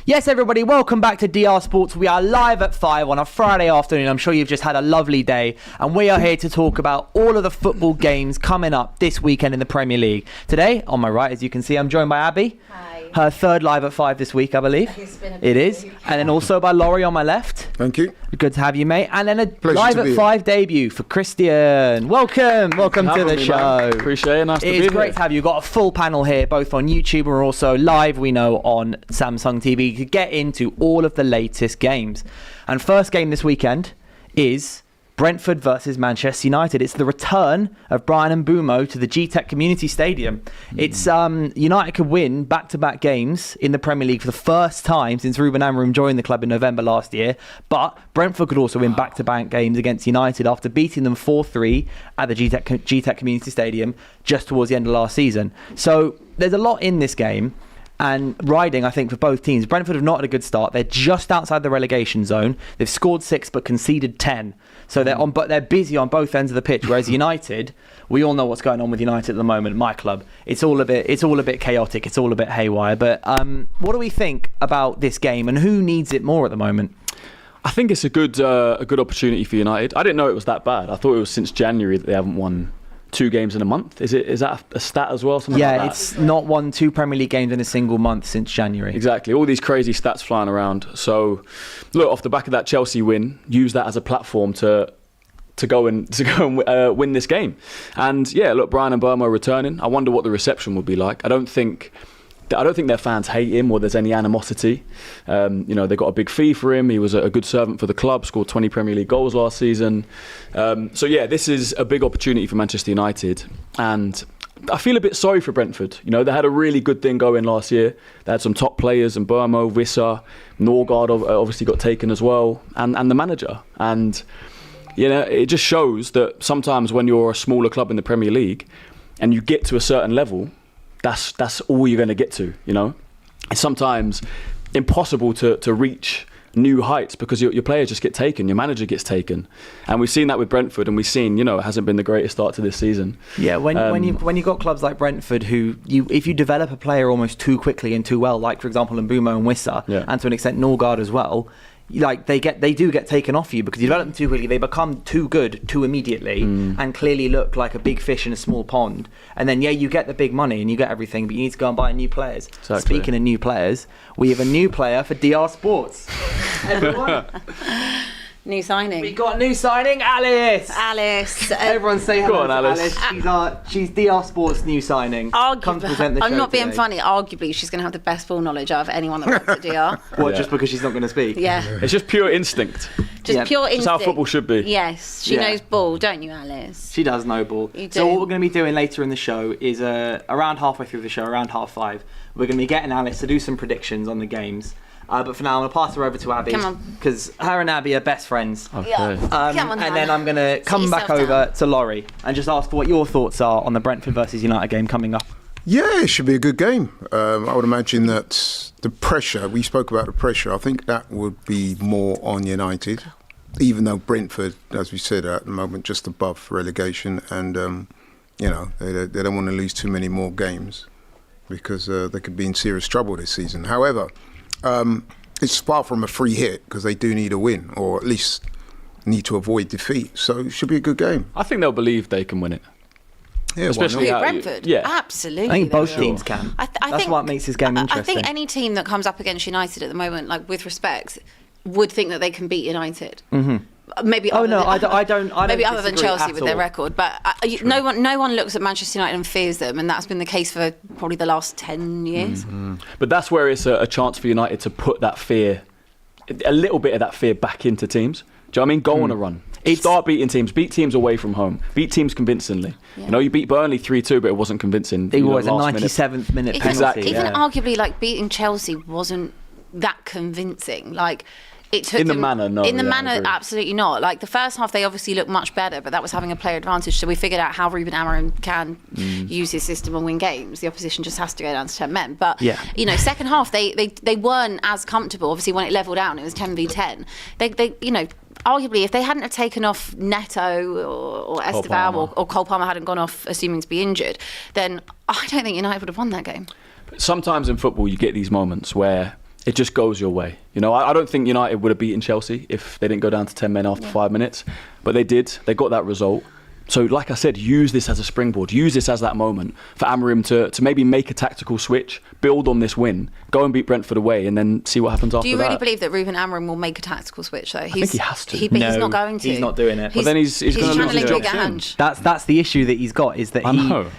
Yes, everybody, welcome back to DR Sports. We are live at 5 on a Friday afternoon. I'm sure you've just had a lovely day, and we are here to talk about all of the football games coming up this weekend in the Premier League. Today, on my right, as you can see, I'm joined by Abby. Hi. Her third live at 5 this week, I believe. It's been a It is. week. And then also by Laurie on my left. Thank you. Good to have you, mate. And then a Pleasure live to at be 5 debut for Christian. Welcome to the show. Man. Appreciate it. Nice to be here. It's great to have you. We've got a full panel here, both on YouTube and also live, we know, on Samsung TV to get into all of the latest games. And first game this weekend is Brentford versus Manchester United. It's the return of Brian Mbeumo to the G-Tech Community Stadium. It's United could win back-to-back games in the Premier League for the first time since Ruben Amorim joined the club in November last year. But Brentford could also win back-to-back games against United after beating them 4-3 at the G-Tech Community Stadium just towards the end of last season. So there's a lot in this game. And riding, I think, for both teams. Brentford have not had a good start. They're just outside the relegation zone. They've scored 6 but conceded 10. So they're busy on both ends of the pitch. Whereas United, we all know what's going on with United at the moment. My club, it's all a bit chaotic. It's all a bit haywire. But what do we think about this game, and who needs it more at the moment? I think it's a good opportunity for United. I didn't know it was that bad. I thought it was since January that they haven't won 2 games in a month. Is that a stat as well? Something like that? It's not won 2 Premier League games in a single month since January. Exactly. All these crazy stats flying around. So, look, off the back of that Chelsea win, use that as a platform to go and win this game. And yeah, look, Brian Mbeumo returning. I wonder what the reception would be like. I don't think their fans hate him or there's any animosity. They got a big fee for him. He was a good servant for the club, scored 20 Premier League goals last season. This is a big opportunity for Manchester United. And I feel a bit sorry for Brentford. They had a really good thing going last year. They had some top players, and Mbeumo, Wissa, Norgard obviously got taken as well, and the manager. And it just shows that sometimes when you're a smaller club in the Premier League and you get to a certain level, that's all you're going to get to, It's sometimes impossible to reach new heights because your players just get taken, your manager gets taken. And we've seen that with Brentford, and we've seen, it hasn't been the greatest start to this season. Yeah, when you've got clubs like Brentford who, if you develop a player almost too quickly and too well, like for example Mbeumo and Wissa, and to an extent Norgard as well, they do get taken off you because you develop them too quickly. They become too good too immediately and clearly look like a big fish in a small pond. And then you get the big money and you get everything, but you need to go and buy new players. Exactly. Speaking of new players, we have a new player for DR Sports. Everyone, New signing. we got a new signing, Alice. Everyone say hello Go on, to Alice. She's DR Sports' new signing. Come to present the show I'm not being today. funny. Arguably, she's going to have the best ball knowledge out of anyone that works at DR. What, Yeah. just because she's not going to speak? Yeah, It's just pure instinct. just pure instinct. It's how football should be. Yes, she knows ball, don't you, Alice? She does know ball. You So do. what we're going to be doing later in the show is around halfway through the show, around 5:30, we're going to be getting Alice to do some predictions on the games. But for now, I'm going to pass her over to Abby Come on. because her and Abby are best friends. Okay. Come on, and then I'm going to come back yourself over to Laurie and just ask for what your thoughts are on the Brentford versus United game coming up. Yeah, it should be a good game. I would imagine that the pressure, we spoke about the pressure, I think that would be more on United, even though Brentford, as we said, are at the moment just above relegation, and they don't want to lose too many more games because they could be in serious trouble this season. However, it's far from a free hit because they do need a win, or at least need to avoid defeat. So it should be a good game. I think they'll believe they can win it. Yeah, Especially why not? Brentford? Yeah. Absolutely. I think both they will. teams can. I That's think, what makes this game interesting. I think any team that comes up against United at the moment, like with respect, would think that they can beat United. Mm-hmm. Maybe. Oh other no, than, I don't. Maybe other than disagree Chelsea at with their all. record, but no one looks at Manchester United and fears them, and that's been the case for probably the last 10 years. But that's where it's a chance for United to put that fear, a little bit of that fear back into teams. Do you know what I mean? Go on a run. Start beating teams. Beat teams away from home. Beat teams convincingly. Yeah. You beat Burnley 3-2, but it wasn't convincing. It was a last minute. 97th minute Even, penalty. Exactly. even arguably, like beating Chelsea wasn't that convincing. Like. It took In the them, manner, no. In the yeah, I manner, agree. absolutely not. Like the first half, they obviously looked much better, but that was having a player advantage. So we figured out how Ruben Amorim can use his system and win games. The opposition just has to go down to 10 men. But second half, they weren't as comfortable. Obviously, when it levelled out and it was 10v10, they arguably, if they hadn't have taken off Neto or Esteval or Cole Palmer hadn't gone off, assuming to be injured, then I don't think United would have won that game. Sometimes in football, you get these moments where it just goes your way. You know, I don't think United would have beaten Chelsea if they didn't go down to 10 men after 5 minutes, but they did. They got that result. So, like I said, use this as a springboard. Use this as that moment for Amorim to maybe make a tactical switch, build on this win, go and beat Brentford away, and then see what happens after that. Do you really believe that Ruben Amorim will make a tactical switch, though? I think he has to. But he's not going to. He's not doing it. But then he's going to lose his job soon. That's the issue that he's got, is that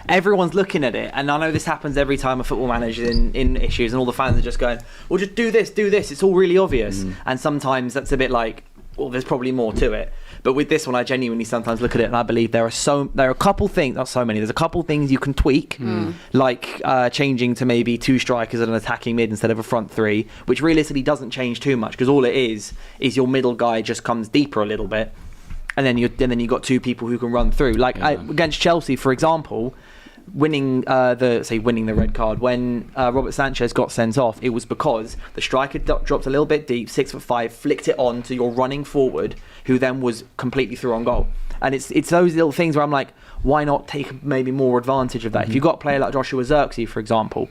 everyone's looking at it, and I know this happens every time a football manager's in issues, and all the fans are just going, well, just do this, it's all really obvious. And sometimes that's a bit like, well, there's probably more to it. But with this one, I genuinely sometimes look at it and I believe there are a couple things, not so many, there's a couple things you can tweak, like changing to maybe 2 strikers and an attacking mid instead of a front 3, which realistically doesn't change too much, because all it is your middle guy just comes deeper a little bit, and then you've got 2 people who can run through. Like against Chelsea, for example, winning the red card when Robert Sanchez got sent off, it was because the striker dropped a little bit deep, 6'5", flicked it on to your running forward, who then was completely through on goal. And it's those little things where I'm like, why not take maybe more advantage of that? If you've got a player like Joshua Zirkzee, for example,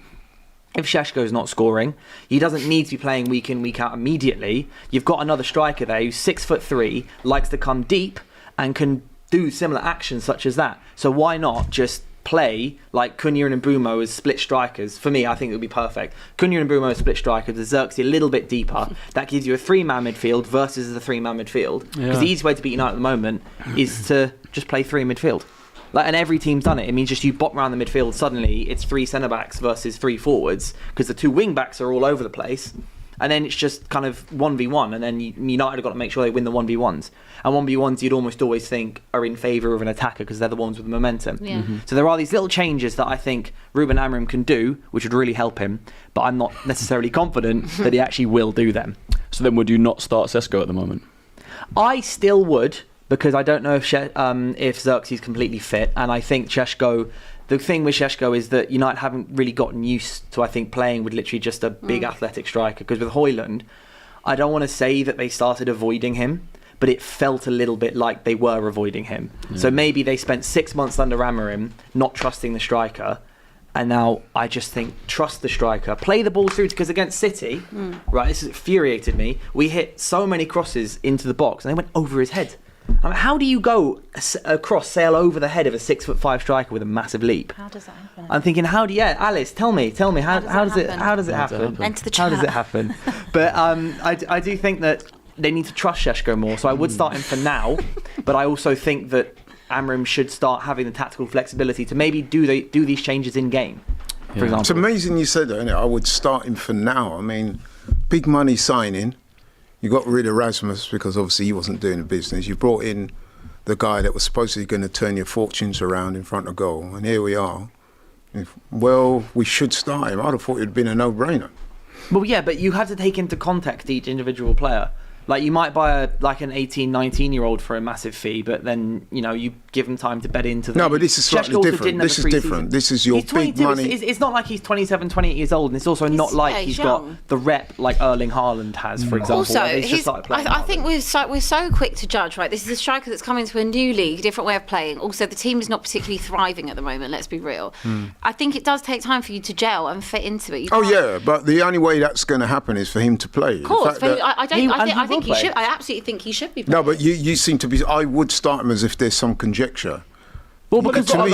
if Šeško's not scoring, he doesn't need to be playing week in, week out immediately. You've got another striker there who's 6'3", likes to come deep and can do similar actions such as that. So why not just play like Cunha and Mbeumo as split strikers? For me, I think it would be perfect. Cunha and Mbeumo as split strikers, the Zirkzee a little bit deeper. That gives you a 3-man midfield versus a 3-man midfield. Because the easiest way to beat United at the moment is to just play 3 midfield. And every team's done it. It means just you bop around the midfield, suddenly it's 3 centre-backs versus 3 forwards, because the 2 wing-backs are all over the place. And then it's just kind of 1v1, and then United have got to make sure they win the 1v1s. And 1v1s you'd almost always think are in favour of an attacker because they're the ones with the momentum. Yeah. So there are these little changes that I think Ruben Amorim can do, which would really help him, but I'm not necessarily confident that he actually will do them. So then would you not start Šeško at the moment? I still would, because I don't know if Zirkzee's completely fit, and I think Šeško... The thing with Šeško is that United haven't really gotten used to, I think, playing with literally just a big athletic striker. Because with Højlund, I don't want to say that they started avoiding him, but it felt a little bit like they were avoiding him. So maybe they spent 6 months under Amorim not trusting the striker, and now I just think trust the striker, play the ball through. Because against City, right, this infuriated me. We hit so many crosses into the box, and they went over his head. I mean, how do you go across, sail over the head of a 6'5" striker with a massive leap? How does that happen? I'm thinking, Alice, tell me, how does it happen? Enter the chat. How does it happen? But I do think that they need to trust Šeško more. So I would start him for now, but I also think that Amorim should start having the tactical flexibility to maybe do these changes in game. For example, it's amazing you said that. Isn't it? I would start him for now. I mean, big money signing. You got rid of Rasmus because obviously he wasn't doing the business. You brought in the guy that was supposedly going to turn your fortunes around in front of goal, and here we are. We should start him. I'd have thought it would have been a no-brainer. Well, yeah, but you have to take into context each individual player. Like, you might buy an 18, 19-year-old for a massive fee, but then, you give them time to bed into the... No, but this is slightly different. This is different. This is your big money... It's not like he's 27, 28 years old, and it's also not like he's got the rep like Erling Haaland has, for example. Also, I think we're so quick to judge, right? This is a striker that's come into a new league, different way of playing. Also, the team is not particularly thriving at the moment, let's be real. I think it does take time for you to gel and fit into it. But the only way that's going to happen is for him to play. Of course, I think he should. I absolutely think he should be playing. No, but you seem to be... I would start him as if there's some conjecture. Well, because to me,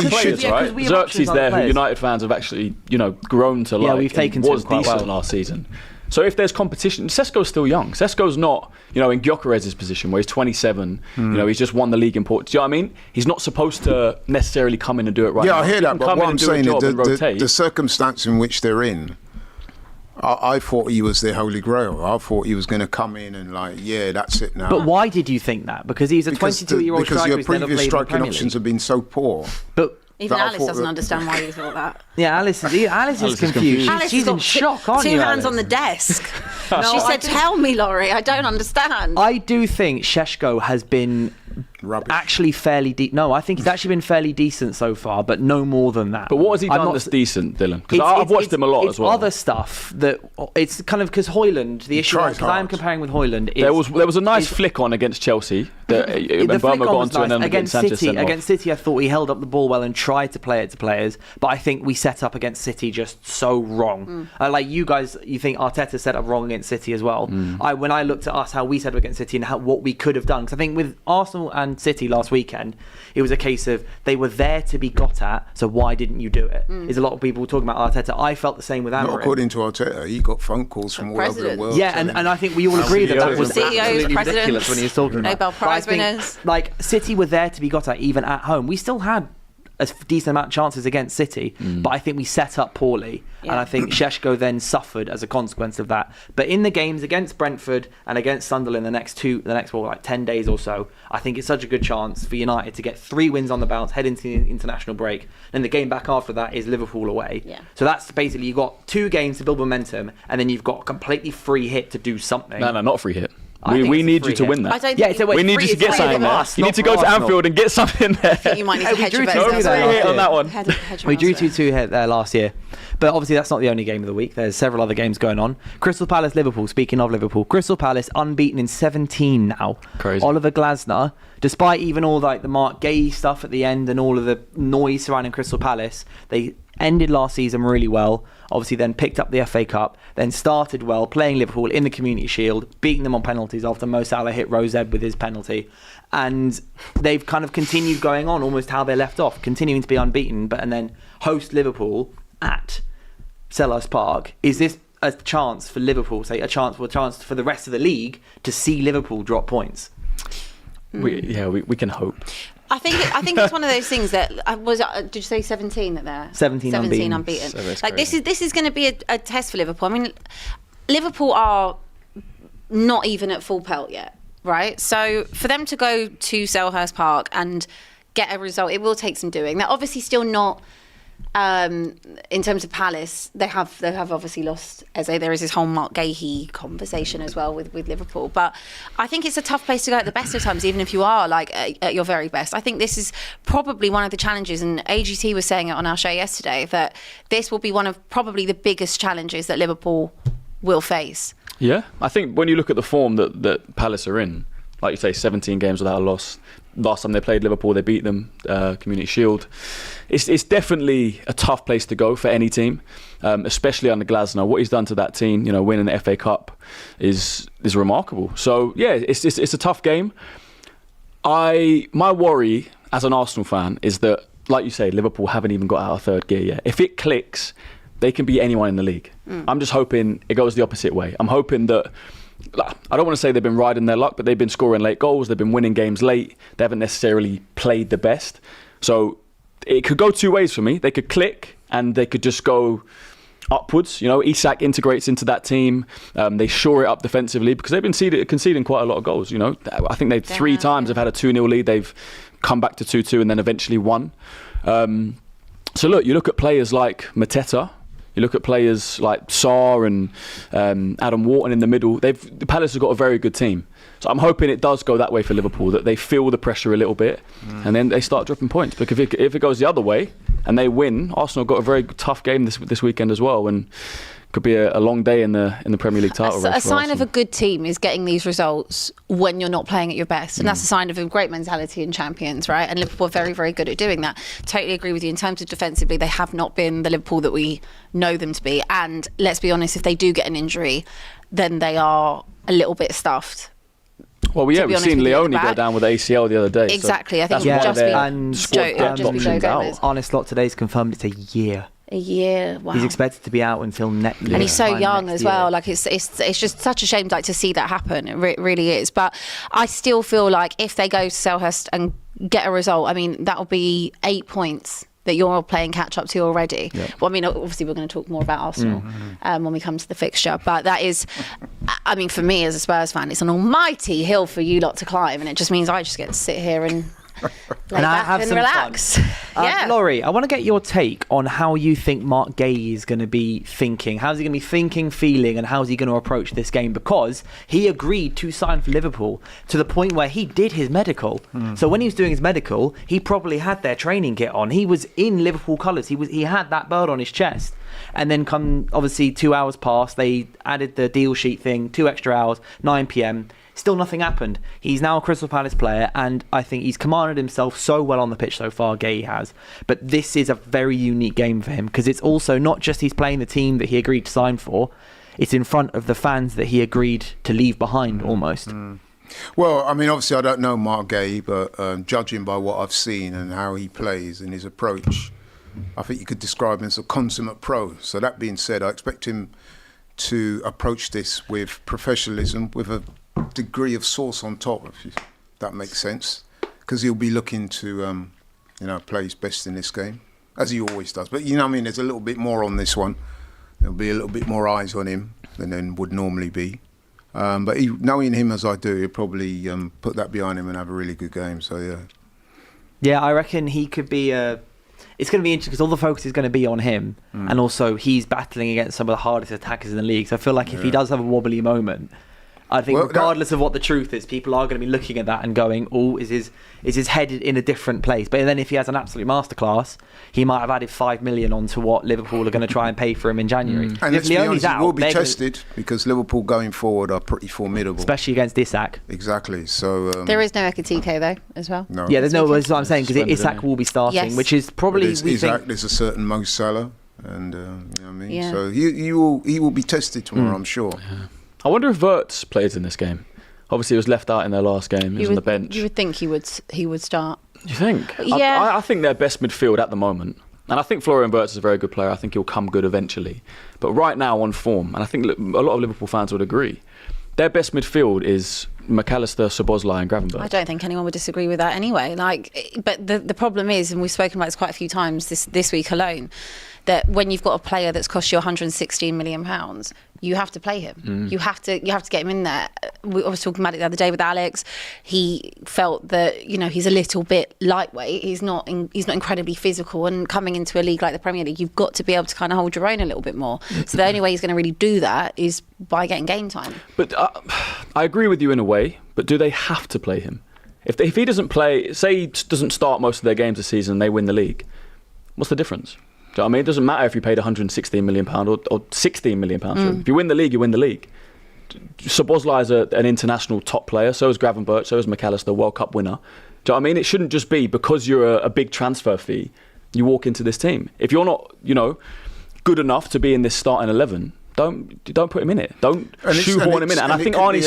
right? Xerxes there, who United fans have actually, grown to like. Yeah, we've taken was decent last season. So if there's competition, Šeško's still young. Šeško's not, in Gyökeres's position where he's 27. He's just won the league in Portugal. Do you know what I mean? He's not supposed to necessarily come in and do it right now. Yeah, I hear that. But what I'm saying is the circumstance in which they're in. I thought he was their holy grail. I thought he was going to come in and that's it now. But why did you think that? Because he's a 22-year-old striker who's never played in the Premier League. Because your previous striking options have been so poor. But even Alice doesn't understand why you thought that. Yeah, Alice is confused. She's in shock, aren't you, 2 hands on the desk. She said, tell me, Laurie, I don't understand. I do think Šeško has been... rubbish. Actually fairly No, I think he's actually been fairly decent so far, but no more than that. But what has he done that's decent, Dylan? Because I've watched him a lot as well. Other stuff that it's kind of because Højlund, the issue because I'm comparing with Højlund. There was a nice flick on against Chelsea Burma got onto an against City, I thought he held up the ball well and tried to play it to players, but I think we set up against City just so wrong. Like you guys, you think Arteta set up wrong against City as well. When I looked at us, how we set up against City and what we could have done, because I think with Arsenal and City last weekend, it was a case of they were there to be got at, so why didn't you do it? There's a lot of people talking about Arteta. I felt the same with Amorim. Not according to Arteta, he got phone calls from all over the world. Yeah, and I think we all agree that was CEOs, absolutely ridiculous when he was talking about Nobel Prize winners. Like, City were there to be got at even at home. We still had a decent amount of chances against City, but I think we set up poorly, and I think Šeško then suffered as a consequence of that. But in the games against Brentford and against Sunderland, the next 10 days or so, I think it's such a good chance for United to get 3 wins on the bounce, head into the international break, and the game back after that is Liverpool away. So that's basically, you've got 2 games to build momentum, and then you've got a completely free hit to do something. No, not free hit. We need you to win that. We need you to get something there. You need to go to Anfield and get something there. I think you might need to hedge your bets on that one. We drew 2-2 there last year. But obviously that's not the only game of the week. There's several other games going on. Crystal Palace, Liverpool. Speaking of Liverpool, Crystal Palace unbeaten in 17 now. Crazy. Oliver Glasner, despite even all like the Mark Gay stuff at the end and all of the noise surrounding Crystal Palace, they ended last season really well. Obviously then picked up the FA Cup, then started well, playing Liverpool in the Community Shield, beating them on penalties after Mo Salah hit Rose Ed with his penalty. And they've kind of continued going on almost how they left off, continuing to be unbeaten, and then host Liverpool at Selhurst Park. Is this a chance for Liverpool, a chance for the rest of the league to see Liverpool drop points? We can hope. I think it's one of those things that did you say 17 that they're 17 unbeaten. So like this is going to be a test for Liverpool. I mean, Liverpool are not even at full pelt yet, right? So for them to go to Selhurst Park and get a result, it will take some doing. They're obviously still not. In terms of Palace, they have obviously lost Eze. There is this whole Mark Gahey conversation as well with Liverpool, but I think it's a tough place to go at the best of times, even if you are like at your very best. I think this is probably one of the challenges, and AGT was saying it on our show yesterday, that this will be one of probably the biggest challenges that Liverpool will face. Yeah, I think when you look at the form that Palace are in, like you say, 17 games without a loss. Last time they played Liverpool, they beat them, Community Shield. It's definitely a tough place to go for any team, especially under Glasner. What he's done to that team, winning the FA Cup, is remarkable. So yeah, it's a tough game. My worry as an Arsenal fan is that, like you say, Liverpool haven't even got out of third gear yet. If it clicks, they can beat anyone in the league. I'm just hoping it goes the opposite way. I'm hoping that. I don't want to say they've been riding their luck, but they've been scoring late goals. They've been winning games late. They haven't necessarily played the best. So it could go 2 ways for me. They could click and they could just go upwards. Isak integrates into that team. They shore it up defensively because they've been conceding quite a lot of goals. I think they've 3 times have had a 2-0 lead. They've come back to 2-2 and then eventually won. So look, you look at players like Mateta. You look at players like Sarr and Adam Wharton in the middle. The Palace have got a very good team. So I'm hoping it does go that way for Liverpool, that they feel the pressure a little bit and then they start dropping points. Because if it goes the other way and they win, Arsenal got a very tough game this weekend as well, and could be a long day in the Premier League title race. A sign of a good team is getting these results when you're not playing at your best, and that's a sign of a great mentality in champions, right? And Liverpool are very, very good at doing that. Totally agree with you. In terms of defensively, they have not been the Liverpool that we know them to be. And let's be honest, if they do get an injury, then they are a little bit stuffed. Well, we've seen Leone go down with ACL the other day. Exactly. So I think it would just be Joe Gomez. Arne Slot today's confirmed it's a year. A year. Wow. He's expected to be out until next year. And he's so young as well. Like it's just such a shame to see that happen. It really is. But I still feel like if they go to Selhurst and get a result, I mean, that'll be 8 points that you're playing catch up to already. Yep. Well, I mean, obviously we're going to talk more about Arsenal when we come to the fixture. But that is, I mean, for me as a Spurs fan, it's an almighty hill for you lot to climb, and it just means I just get to sit here and lay back and relax. Yeah. Laurie, I want to get your take on how you think Mark Gay is going to be thinking. How's he going to be thinking, feeling, and how's he going to approach this game? Because he agreed to sign for Liverpool to the point where he did his medical. So when he was doing his medical, he probably had their training kit on. He was in Liverpool colours. He had that bird on his chest. And then come, obviously, 2 hours passed. They added the deal sheet thing, 2 extra hours, 9 p.m. Still nothing happened. He's now a Crystal Palace player, and I think he's commanded himself so well on the pitch so far, Gay has. But this is a very unique game for him, because it's also not just he's playing the team that he agreed to sign for, it's in front of the fans that he agreed to leave behind, almost. Well, I mean, obviously I don't know Mark Gay, but judging by what I've seen and how he plays and his approach, I think you could describe him as a consummate pro. So that being said, I expect him to approach this with professionalism, with a degree of sauce on top, if that makes sense, because he'll be looking to play his best in this game, as he always does. But there's a little bit more on this one. There'll be a little bit more eyes on him than there would normally be, but knowing him as I do, he'll probably put that behind him and have a really good game. So I reckon he could be it's going to be interesting, because all the focus is going to be on him, and also he's battling against some of the hardest attackers in the league. So I feel like if he does have a wobbly moment, I think regardless of what the truth is, people are going to be looking at that and going, "Oh, is his head in a different place?" But then if he has an absolute masterclass, he might have added 5 million onto what Liverpool are going to try and pay for him in January. And let's be honest, he will be tested, because Liverpool going forward are pretty formidable, especially against Isak. Exactly. So there is no Ekitike though, as well. No. Yeah, there's no. That's what I'm saying, because Isak will be starting, which is probably there's a certain Mo Salah, and So he will be tested tomorrow, I'm sure. Yeah. I wonder if Wirtz plays in this game. Obviously, he was left out in their last game. He was on the bench. You would think he would start. You think? Yeah. I think they're best midfield at the moment. And I think Florian Wirtz is a very good player. I think he'll come good eventually. But right now, on form, and I think a lot of Liverpool fans would agree, their best midfield is McAllister, Szoboszlai and Gravenberch. I don't think anyone would disagree with that anyway. But the problem is, and we've spoken about this quite a few times this week alone, that when you've got a player that's cost you £116 million, you have to play him. You have to get him in there. I was talking about it the other day with Alex. He felt that he's a little bit lightweight. He's not incredibly physical. And coming into a league like the Premier League, you've got to be able to kind of hold your own a little bit more. So the only way he's going to really do that is by getting game time. But I agree with you in a way. But do they have to play him? If he doesn't play, say he doesn't start most of their games this season, and they win the league, what's the difference? Do you know what I mean? It doesn't matter if you paid £116 million or £16 million for him. If you win the league, you win the league. Szoboszlai is an international top player. So is Gravenberch. So is McAllister, World Cup winner. Do you know what I mean? It shouldn't just be because you're a big transfer fee, you walk into this team. If you're not, good enough to be in this starting 11, don't put him in it. Don't shoehorn him in it. And I think Arne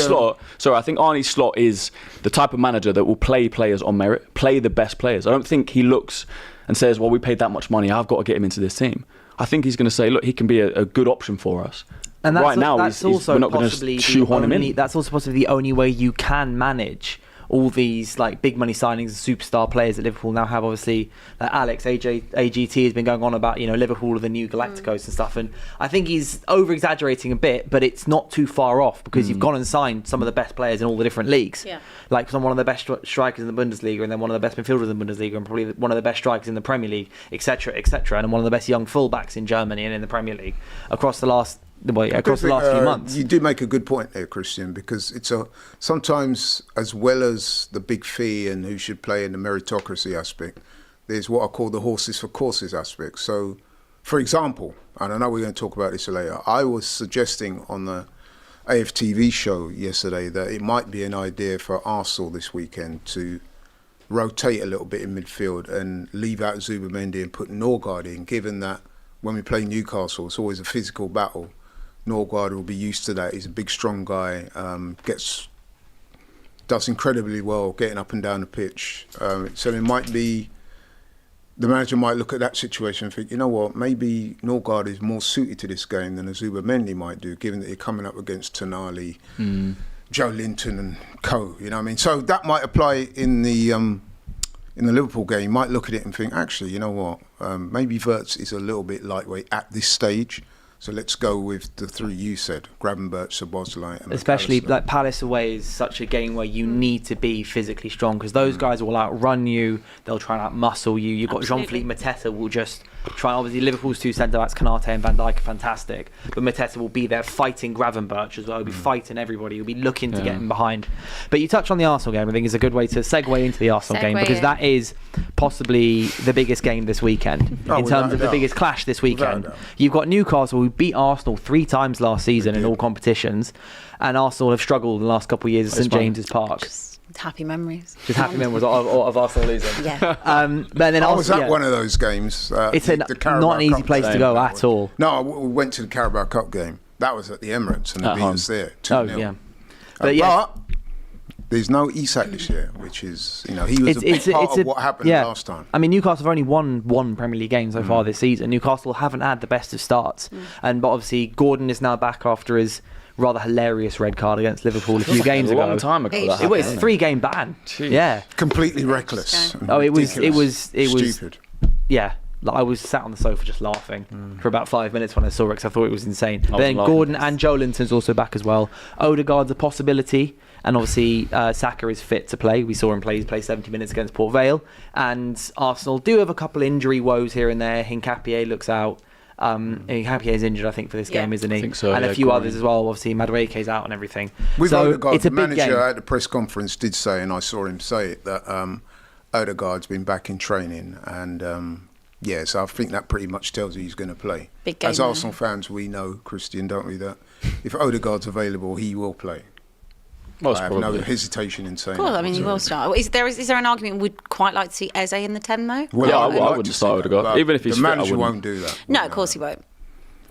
Slot is the type of manager that will play players on merit, play the best players. I don't think he looks and says, well, we paid that much money, I've got to get him into this team. I think he's going to say, look, he can be a good option for us. And right now, we're not going to shoehorn him in. That's also possibly the only way you can manage all these big money signings and superstar players that Liverpool now have. Obviously, AGT has been going on about Liverpool are the new Galacticos and stuff, and I think he's over exaggerating a bit, but it's not too far off, because you've gone and signed some of the best players in all the different leagues, like one of the best strikers in the Bundesliga, and then one of the best midfielders in the Bundesliga, and probably one of the best strikers in the Premier League, etc., and one of the best young fullbacks in Germany and in the Premier League across the last few months. You do make a good point there, Christian, because it's sometimes, as well as the big fee and who should play in the meritocracy aspect, there's what I call the horses for courses aspect. So, for example, and I know we're going to talk about this later, I was suggesting on the AFTV show yesterday that it might be an idea for Arsenal this weekend to rotate a little bit in midfield and leave out Zubimendi and put Norgard in, given that when we play Newcastle, it's always a physical battle. Norgard will be used to that. He's a big, strong guy. Does incredibly well getting up and down the pitch. So it might be, the manager might look at that situation and think, you know what, maybe Norgard is more suited to this game than Zubimendi might do, given that you're coming up against Tonali, Joe Linton and co. You know what I mean? So that might apply in the Liverpool game. You might look at it and think, actually, you know what, maybe Wirtz is a little bit lightweight at this stage. So let's go with the three you said, Gravenberch, Szoboszlai and especially McAllister. Palace away is such a game where you need to be physically strong, because those guys will outrun you, they'll try and outmuscle you. You've got Jean-Philippe Mateta will just Obviously, Liverpool's two centre-backs, Kanate and Van Dijk, are fantastic. But Mateta will be there fighting Gravenberch as well. He'll be fighting everybody. He'll be looking to get him behind. But you touch on the Arsenal game. I think it's a good way to segue into the Arsenal game, because that is possibly the biggest game this weekend in terms of the biggest clash this weekend. You've got Newcastle, who beat Arsenal 3 times last season in all competitions, and Arsenal have struggled in the last couple of years at St James's Park. Just happy memories. Just happy memories of Arsenal losing. Yeah. But then I was at one of those games. It's not an easy place to go at all. No, we went to the Carabao Cup game. That was at the Emirates, and they beat us there 2-0. But there's no Isak this year, which is, he was a big part of what happened last time. I mean, Newcastle have only won one Premier League game so far this season. Newcastle haven't had the best of starts. But obviously, Gordon is now back after his rather hilarious red card against Liverpool a few games ago. A long time ago. It was a 3-game ban. Jeez. Yeah. Completely reckless. It was stupid. Yeah. I was sat on the sofa just laughing for about 5 minutes when I saw it, because I thought it was insane. But then Gordon and Joelinton's also back as well. Odegaard's a possibility. And obviously, Saka is fit to play. We saw him play 70 minutes against Port Vale. And Arsenal do have a couple injury woes here and there. Hincapié looks out. Hincapié is injured, I think, for this game, isn't he? I think so, and a few others as well. Obviously, Madueke's out and everything. With Odegaard, it's a the big manager game. at the press conference did say, and I saw him say it, that Odegaard's been back in training. And so I think that pretty much tells you he's going to play. Big game, as Arsenal fans, we know, Christian, don't we, that if Odegaard's available, he will play. I have no hesitation in saying. Cool. I mean, he will start. Is there an argument we'd quite like to see Eze in the 10 though? Well, I wouldn't start Odegaard, even if he's the fit. manager won't do that. No, of course he won't.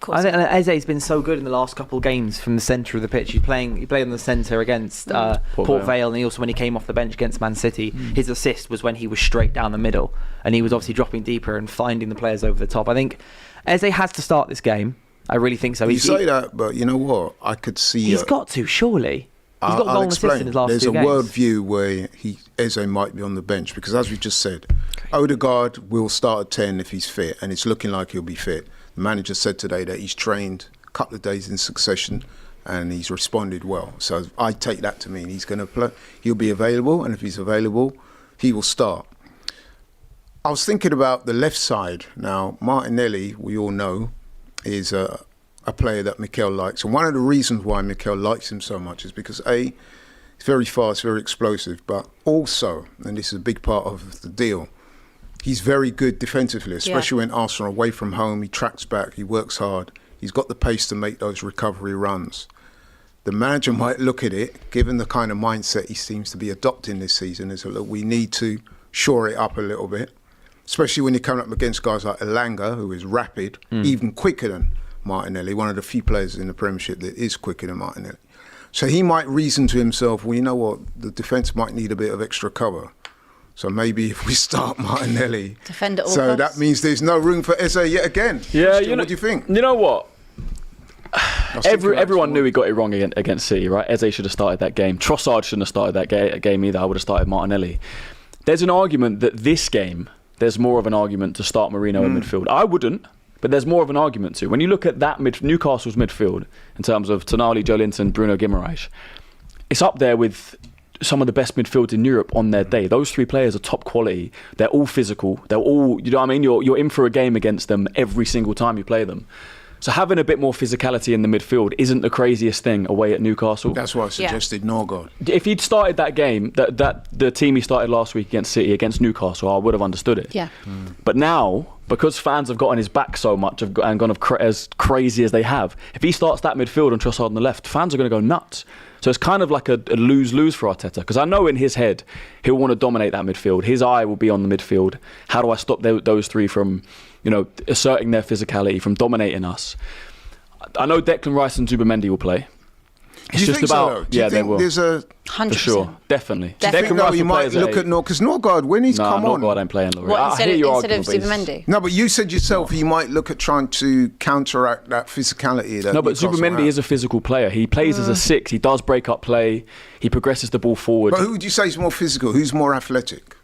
I think Eze's been so good in the last couple of games from the centre of the pitch. He played on the centre against Port Vale, and he also, when he came off the bench against Man City, his assist was when he was straight down the middle, and he was obviously dropping deeper and finding the players over the top. I think Eze has to start this game. I really think so. You say that, but you know what? I could see. He's got to, surely. He's got goal and assist in his last 2 games. There's a worldview where Eze might be on the bench, because as we just said, Odegaard will start at 10 if he's fit, and it's looking like he'll be fit. The manager said today that he's trained a couple of days in succession and he's responded well. So I take that to mean he's going to play. He'll be available, and if he's available, he will start. I was thinking about the left side. Now, Martinelli, we all know, is a player that Mikel likes. And one of the reasons why Mikel likes him so much is because, he's very fast, very explosive, but also, and this is a big part of the deal, he's very good defensively, especially when Arsenal are away from home. He tracks back, he works hard, he's got the pace to make those recovery runs. The manager might look at it, given the kind of mindset he seems to be adopting this season, is that we need to shore it up a little bit, especially when you're coming up against guys like Elanga, who is rapid, even quicker than Martinelli, one of the few players in the Premiership that is quicker than Martinelli. So he might reason to himself, well, you know what, the defence might need a bit of extra cover. So maybe if we start Martinelli, defend at all so costs. That means there's no room for Eze yet again. Yeah, what do you think? You know what? Everyone knew he got it wrong against City, right? Eze should have started that game. Trossard shouldn't have started that game either. I would have started Martinelli. There's an argument that this game, there's more of an argument to start Marino in midfield. I wouldn't, but there's more of an argument to. When you look at that Newcastle's midfield, in terms of Tonali, Joelinton, Bruno Guimaraes, it's up there with some of the best midfields in Europe on their day. Those 3 players are top quality. They're all physical. They're all, you know what I mean? You're in for a game against them every single time you play them. So having a bit more physicality in the midfield isn't the craziest thing away at Newcastle. That's why I suggested Norgard. If he'd started that game, that the team he started last week against City, against Newcastle, I would have understood it. Yeah. But now, because fans have gotten his back so much and gone as crazy as they have, if he starts that midfield and Trossard on the left, fans are going to go nuts. So it's kind of like a lose-lose for Arteta, because I know in his head he'll want to dominate that midfield. His eye will be on the midfield. How do I stop those 3 from, asserting their physicality, from dominating us? I know Declan Rice and Zubimendi will play. It's do you just think about so, though? Do you they think will. There's a 100%. For sure, definitely. Do you think Rice you will play might as look at because Norgard, when he's come on, Norgard ain't playing. What, instead of Zubimendi? No, but you said yourself you might look at trying to counteract that physicality. That No, but Zubimendi is a physical player. He plays as a 6. He does break up play. He progresses the ball forward. But who would you say is more physical? Who's more athletic?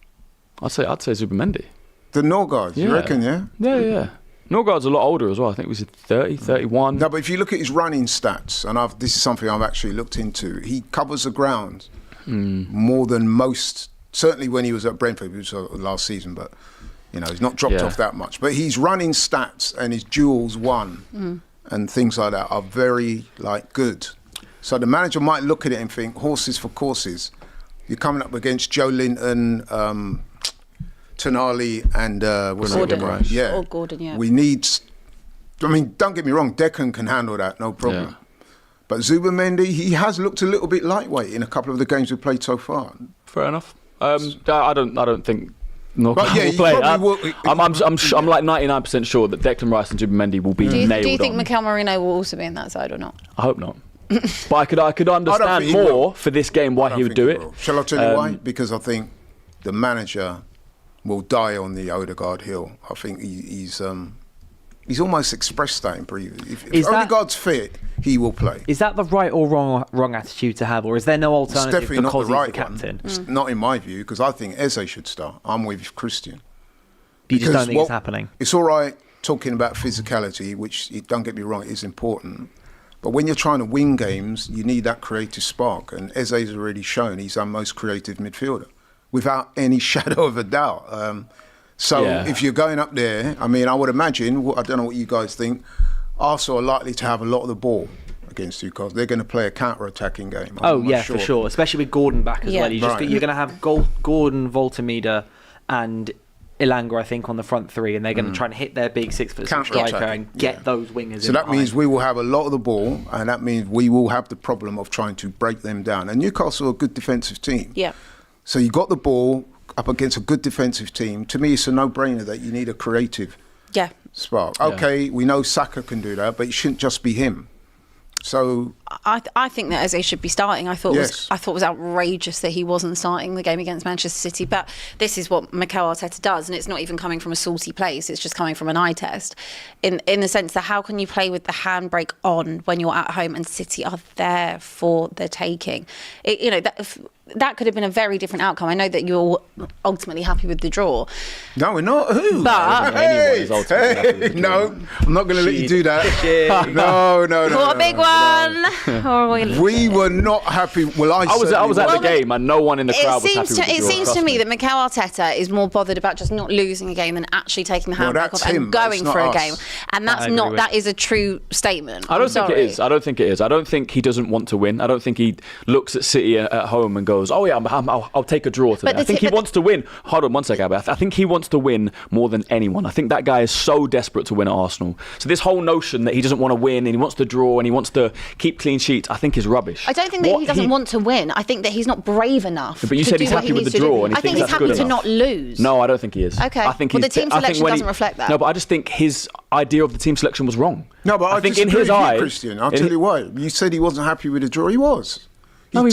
I'd say Zubimendi. The Norgard, you reckon, yeah? Yeah. Norgard's a lot older as well. I think it was 30, 31. No, but if you look at his running stats, and this is something I've actually looked into, he covers the ground more than most, certainly when he was at Brentford, which was last season, but He's not dropped off that much. But his running stats and his duels won and things like that are very, good. So the manager might look at it and think, horses for courses. You're coming up against Joe Linton, Tonali and... Gordon. Yeah. Or Gordon, yeah. We need... don't get me wrong, Declan can handle that, no problem. Yeah. But Zubimendi, he has looked a little bit lightweight in a couple of the games we've played so far. Fair enough. I don't think Newcastle will play. I'm like 99% sure that Declan Rice and Zubimendi will be nailed on. Do you think Mikel Merino will also be in that side or not? I hope not. But I could understand more for this game why he would do it. Shall I tell you why? Because I think the manager will die on the Odegaard hill. I think he's almost expressed that in preview. If Odegaard's fit, he will play. Is that the right or wrong attitude to have, or is there no alternative? It's definitely because not the he's right the captain? one. It's not in my view, because I think Eze should start. I'm with Christian. You just don't think it's happening? It's all right talking about physicality, which, don't get me wrong, is important. But when you're trying to win games, you need that creative spark. And Eze's already shown he's our most creative midfielder, without any shadow of a doubt. If you're going up there, I would imagine, I don't know what you guys think, Arsenal are likely to have a lot of the ball against Newcastle. They're going to play a counter-attacking game. For sure. Especially with Gordon back as well. You're going to have Gordon, Voltemida and Ilanga, I think, on the front three, and they're going to try and hit their big 6'6" striker and get those wingers in. So that means we will have a lot of the ball, and that means we will have the problem of trying to break them down. And Newcastle are a good defensive team. Yeah. So you got the ball up against a good defensive team. To me, it's a no-brainer that you need a creative spark. Okay, we know Saka can do that, but it shouldn't just be him. So I think that Eze should be starting. I thought it was outrageous that he wasn't starting the game against Manchester City. But this is what Mikel Arteta does, and it's not even coming from a salty place. It's just coming from an eye test, in the sense that how can you play with the handbrake on when you're at home and City are there for the taking? That could have been a very different outcome. I know that you're ultimately happy with the draw. No, we're not. Who? But no, I'm not going to let you do that. No. What a big one! We were not happy. Well, I was at the game, and no one in the crowd was happy with the draw. It seems to me that Mikel Arteta is more bothered about just not losing a game than actually taking the handbrake off and going for a game. And that is a true statement. I don't think it is. I don't think he doesn't want to win. I don't think he looks at City at home and goes, "Oh yeah, I'll take a draw today." I think he wants to win. Hold on one second, Abby. I think he wants to win more than anyone. I think that guy is so desperate to win at Arsenal. So this whole notion that he doesn't want to win and he wants to draw and he wants to keep clean sheets, I think is rubbish. I don't think that he doesn't want to win. I think that he's not brave enough. But you said he's happy with the draw, and I think he's happy to not lose. No, I don't think he is. Okay. I think the team selection doesn't reflect that. No, but I just think his idea of the team selection was wrong. No, but I think in his eyes, Christian, I'll tell you why. You said he wasn't happy with the draw. He was. He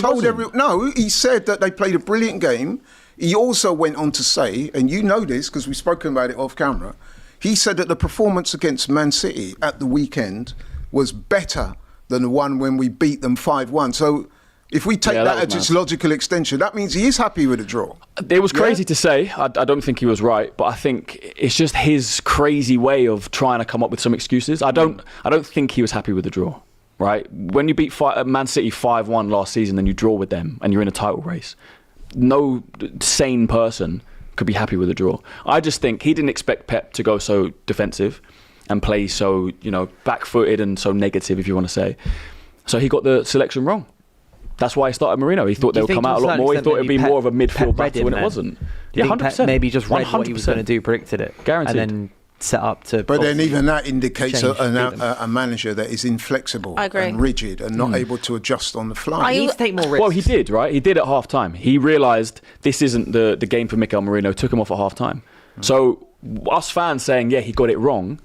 said that they played a brilliant game. He also went on to say, and you know this because we've spoken about it off camera, he said that the performance against Man City at the weekend was better than the one when we beat them 5-1. So if we take that as its logical extension, that means he is happy with the draw. It was crazy to say. I don't think he was right, but I think it's just his crazy way of trying to come up with some excuses. I don't think he was happy with the draw. Right? When you beat Man City 5-1 last season and you draw with them and you're in a title race, no sane person could be happy with a draw. I just think he didn't expect Pep to go so defensive and play so, back-footed and so negative, if you want to say. So he got the selection wrong. That's why he started Mourinho. He thought they would come out a lot more. He thought it would be more of a midfield battle when it wasn't. Yeah, 100%. Pep maybe just read 100%. What he was going to do, predicted it. Guaranteed. And then set up to... But then even that indicates a manager that is inflexible and rigid and not able to adjust on the fly. He needs to take more risks. Well, he did, right? He did at half-time. He realised this isn't the game for Mikel Merino, took him off at half-time. So us fans saying, he got it wrong,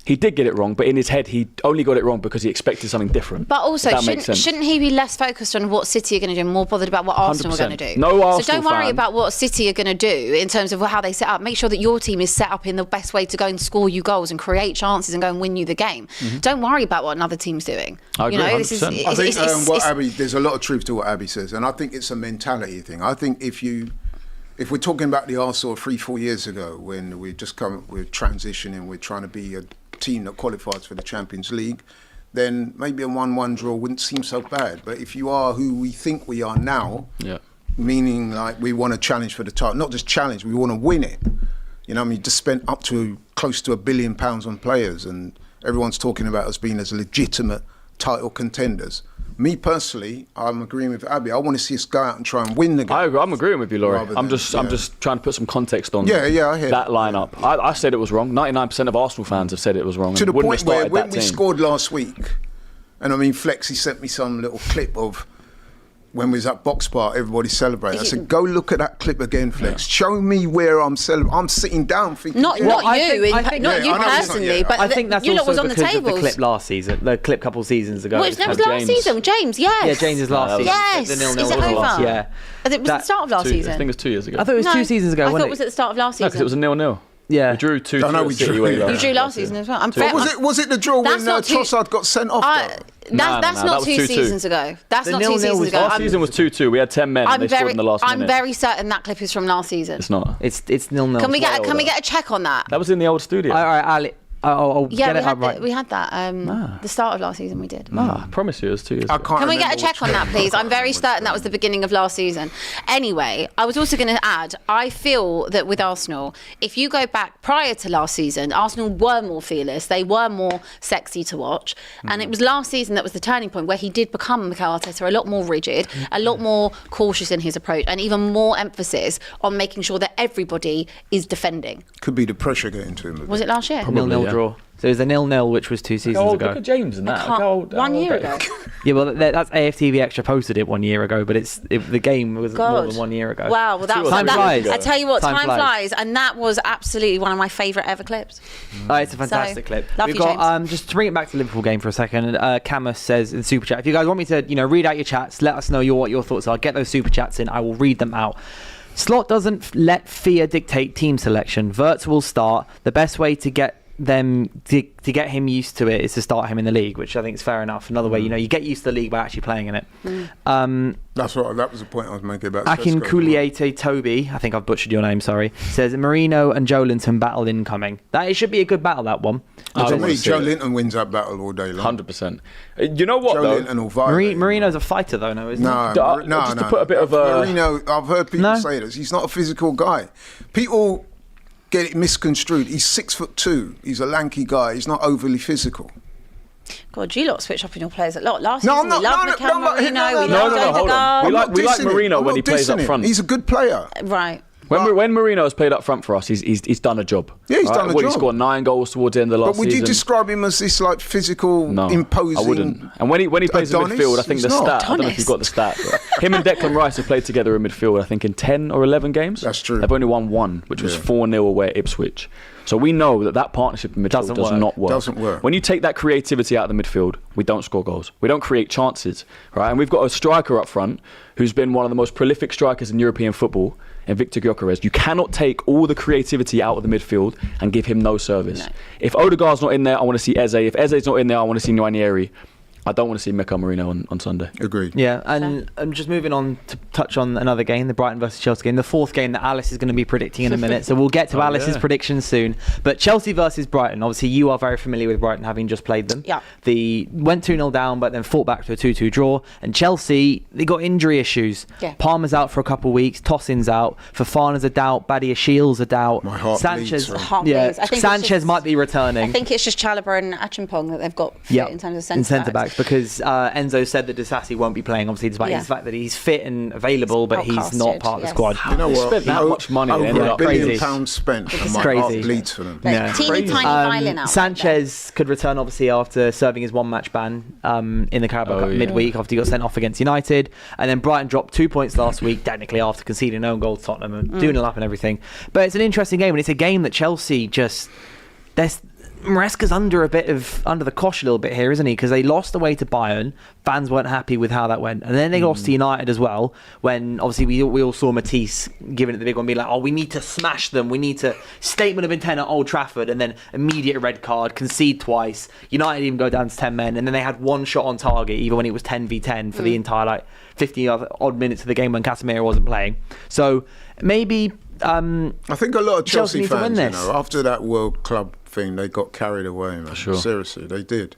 he did get it wrong, but in his head, he only got it wrong because he expected something different. But also, shouldn't he be less focused on what City are going to do and more bothered about what Arsenal are going to do? No Arsenal So don't worry about what City are going to do in terms of how they set up. Make sure that your team is set up in the best way to go and score you goals and create chances and go and win you the game. Mm-hmm. Don't worry about what another team's doing. I agree, 100%. I think there's a lot of truth to what Abby says, and I think it's a mentality thing. I think if we're talking about the Arsenal 3-4 years ago, when we're transitioning, we're trying to be a team that qualifies for the Champions League, then maybe a 1-1 draw wouldn't seem so bad. But if you are who we think we are now, meaning like we want to challenge for the title, not just challenge, we want to win it, You know, I mean, just spent up to close to £1 billion on players, and everyone's talking about us being as legitimate title contenders. Me personally, I'm agreeing with Abby. I want to see us go out and try and win the game. I'm agreeing with you, Laurie. I'm just trying to put some context on I hear that lineup. I said it was wrong. 99% of Arsenal fans have said it was wrong. To the point where when we scored last week, and I mean, Flexi sent me some little clip of when we was at Box Park, everybody celebrating. I said, go look at that clip again, Flex. Yeah. Show me where I'm celebrating. I'm sitting down thinking... Not you personally, but I think that's you lot also was on the because tables. of the clip last season, the clip couple seasons ago. Which that was last season, James, yes. Yeah, James's last season. Yes. The 0-0 Is it over? last, yeah. It was at the start of last season. I think it was 2 years ago. I thought it was 2 seasons ago, I wasn't thought it was at the start of last season. No, because it was a 0-0. Yeah. We drew 2-2 I know we drew. You drew last season as well. Was it the draw when Trossard got sent off? That's not 2 seasons ago. That's not 2 seasons ago. Last season was 2-2. We had 10 men. They scored in the last minute. I'm very certain that clip is from last season. It's not. It's 0-0. Can we get a check on that? That was in the old studio. All right, Ali. I'll get it up right. We had that. The start of last season we did. I promise you it was 2 years ago. Can we get a check on that, please? I'm very certain that was the beginning of last season. Anyway, I was also going to add, I feel that with Arsenal, if you go back prior to last season, Arsenal were more fearless. They were more sexy to watch. And it was last season that was the turning point where he did become, Mikel Arteta, a lot more rigid, a lot more cautious in his approach, and even more emphasis on making sure that everybody is defending. Could be the pressure getting to him. Was it last year? 0-0 draw. So it was a 0-0, which was 2 seasons ago. Look at James and that. 1 year ago. Yeah, well, that's AFTV Extra posted it 1 year ago, but the game was more than 1 year ago. Wow, well, time flies. I tell you what, time flies, and that was absolutely one of my favourite ever clips. It's a fantastic clip. Love We've you, got James. just to bring it back to the Liverpool game for a second. Camus says in super chat, if you guys want me to, read out your chats, let us know what your thoughts are. Get those super chats in. I will read them out. Slot doesn't let fear dictate team selection. Wirtz will start. The best way to get get him used to it is to start him in the league, which I think is fair enough. Another way, you get used to the league by actually playing in it. That was the point I was making about Akin Kuliete Toby, I think I've butchered your name, sorry, says Marino and Joe Linton battle incoming. It should be a good battle, that one. To me, Joe Linton wins that battle all day long. 100%. You know what, Joe though? Linton will violate. Marino's a fighter, though, no, isn't he? No. To put a bit of a... Marino, I've heard people say this. He's not a physical guy. People get it misconstrued. He's 6'2". He's a lanky guy. He's not overly physical. God, you lot switch up on your players a lot. Last No, season, we loved Mikel Marino. We loved hold on. We like Marino when he plays up front. He's a good player. Right. When Marino has played up front for us, he's done a job. Yeah, he's done a job. He scored 9 goals towards the end of the last season. But would you describe him as this physical, imposing? I wouldn't. And when he plays in midfield, I think the stat. I don't know if you've got the stat. But him and Declan Rice have played together in midfield, I think, in 10 or 11 games. That's true. They've only won 1, which was 4-0 away at Ipswich. So we know that partnership in midfield does not work. Doesn't work. When you take that creativity out of the midfield, we don't score goals. We don't create chances, right? And we've got a striker up front who's been one of the most prolific strikers in European football, and Victor Gyökeres. You cannot take all the creativity out of the midfield and give him no service. No. If Odegaard's not in there, I want to see Eze. If Eze's not in there, I want to see Nwaneri. I don't want to see Mikel Marino on Sunday. Agreed. Yeah, and I'm just moving on to touch on another game, the Brighton versus Chelsea game, the fourth game that Alice is going to be predicting in a minute. So we'll get to Alice's predictions soon. But Chelsea versus Brighton, obviously you are very familiar with Brighton, having just played them. Yeah. They went 2-0 down, but then fought back to a 2-2 draw. And Chelsea, they got injury issues. Yeah. Palmer's out for a couple of weeks, Tossin's out, Fofana's a doubt, Badia Shields a doubt. My heart Sanchez, bleeds. I think Sanchez might be returning. I think it's just Chalobah and Achimpong that they've got fit in terms of centre backs. Because Enzo said that Disasi won't be playing, obviously, despite the fact that he's fit and available, but he's not part of the squad. You know what? Spent that much money. Over £1 billion spent, and my heart bleeds for them. Teeny tiny violin out. Sanchez could return, obviously, after serving his 1-match ban in the Carabao Cup midweek, after he got sent off against United. And then Brighton dropped 2 points last week, technically, after conceding an own goal to Tottenham and doing it up and everything. But it's an interesting game, and it's a game that Chelsea just... Maresca's under the cosh a little bit here, isn't he? Because they lost away to Bayern. Fans weren't happy with how that went. And then they lost to United as well, when obviously we all saw Matisse giving it the big one, being like, we need to smash them. We need to statement of intent at Old Trafford, and then immediate red card, concede twice. United even go down to 10 men, and then they had one shot on target, even when it was 10v10 for the entire 50 odd minutes of the game when Casemiro wasn't playing. So maybe... I think a lot of Chelsea fans, this. after that World Club thing, they got carried away, man. Sure. Seriously, they did.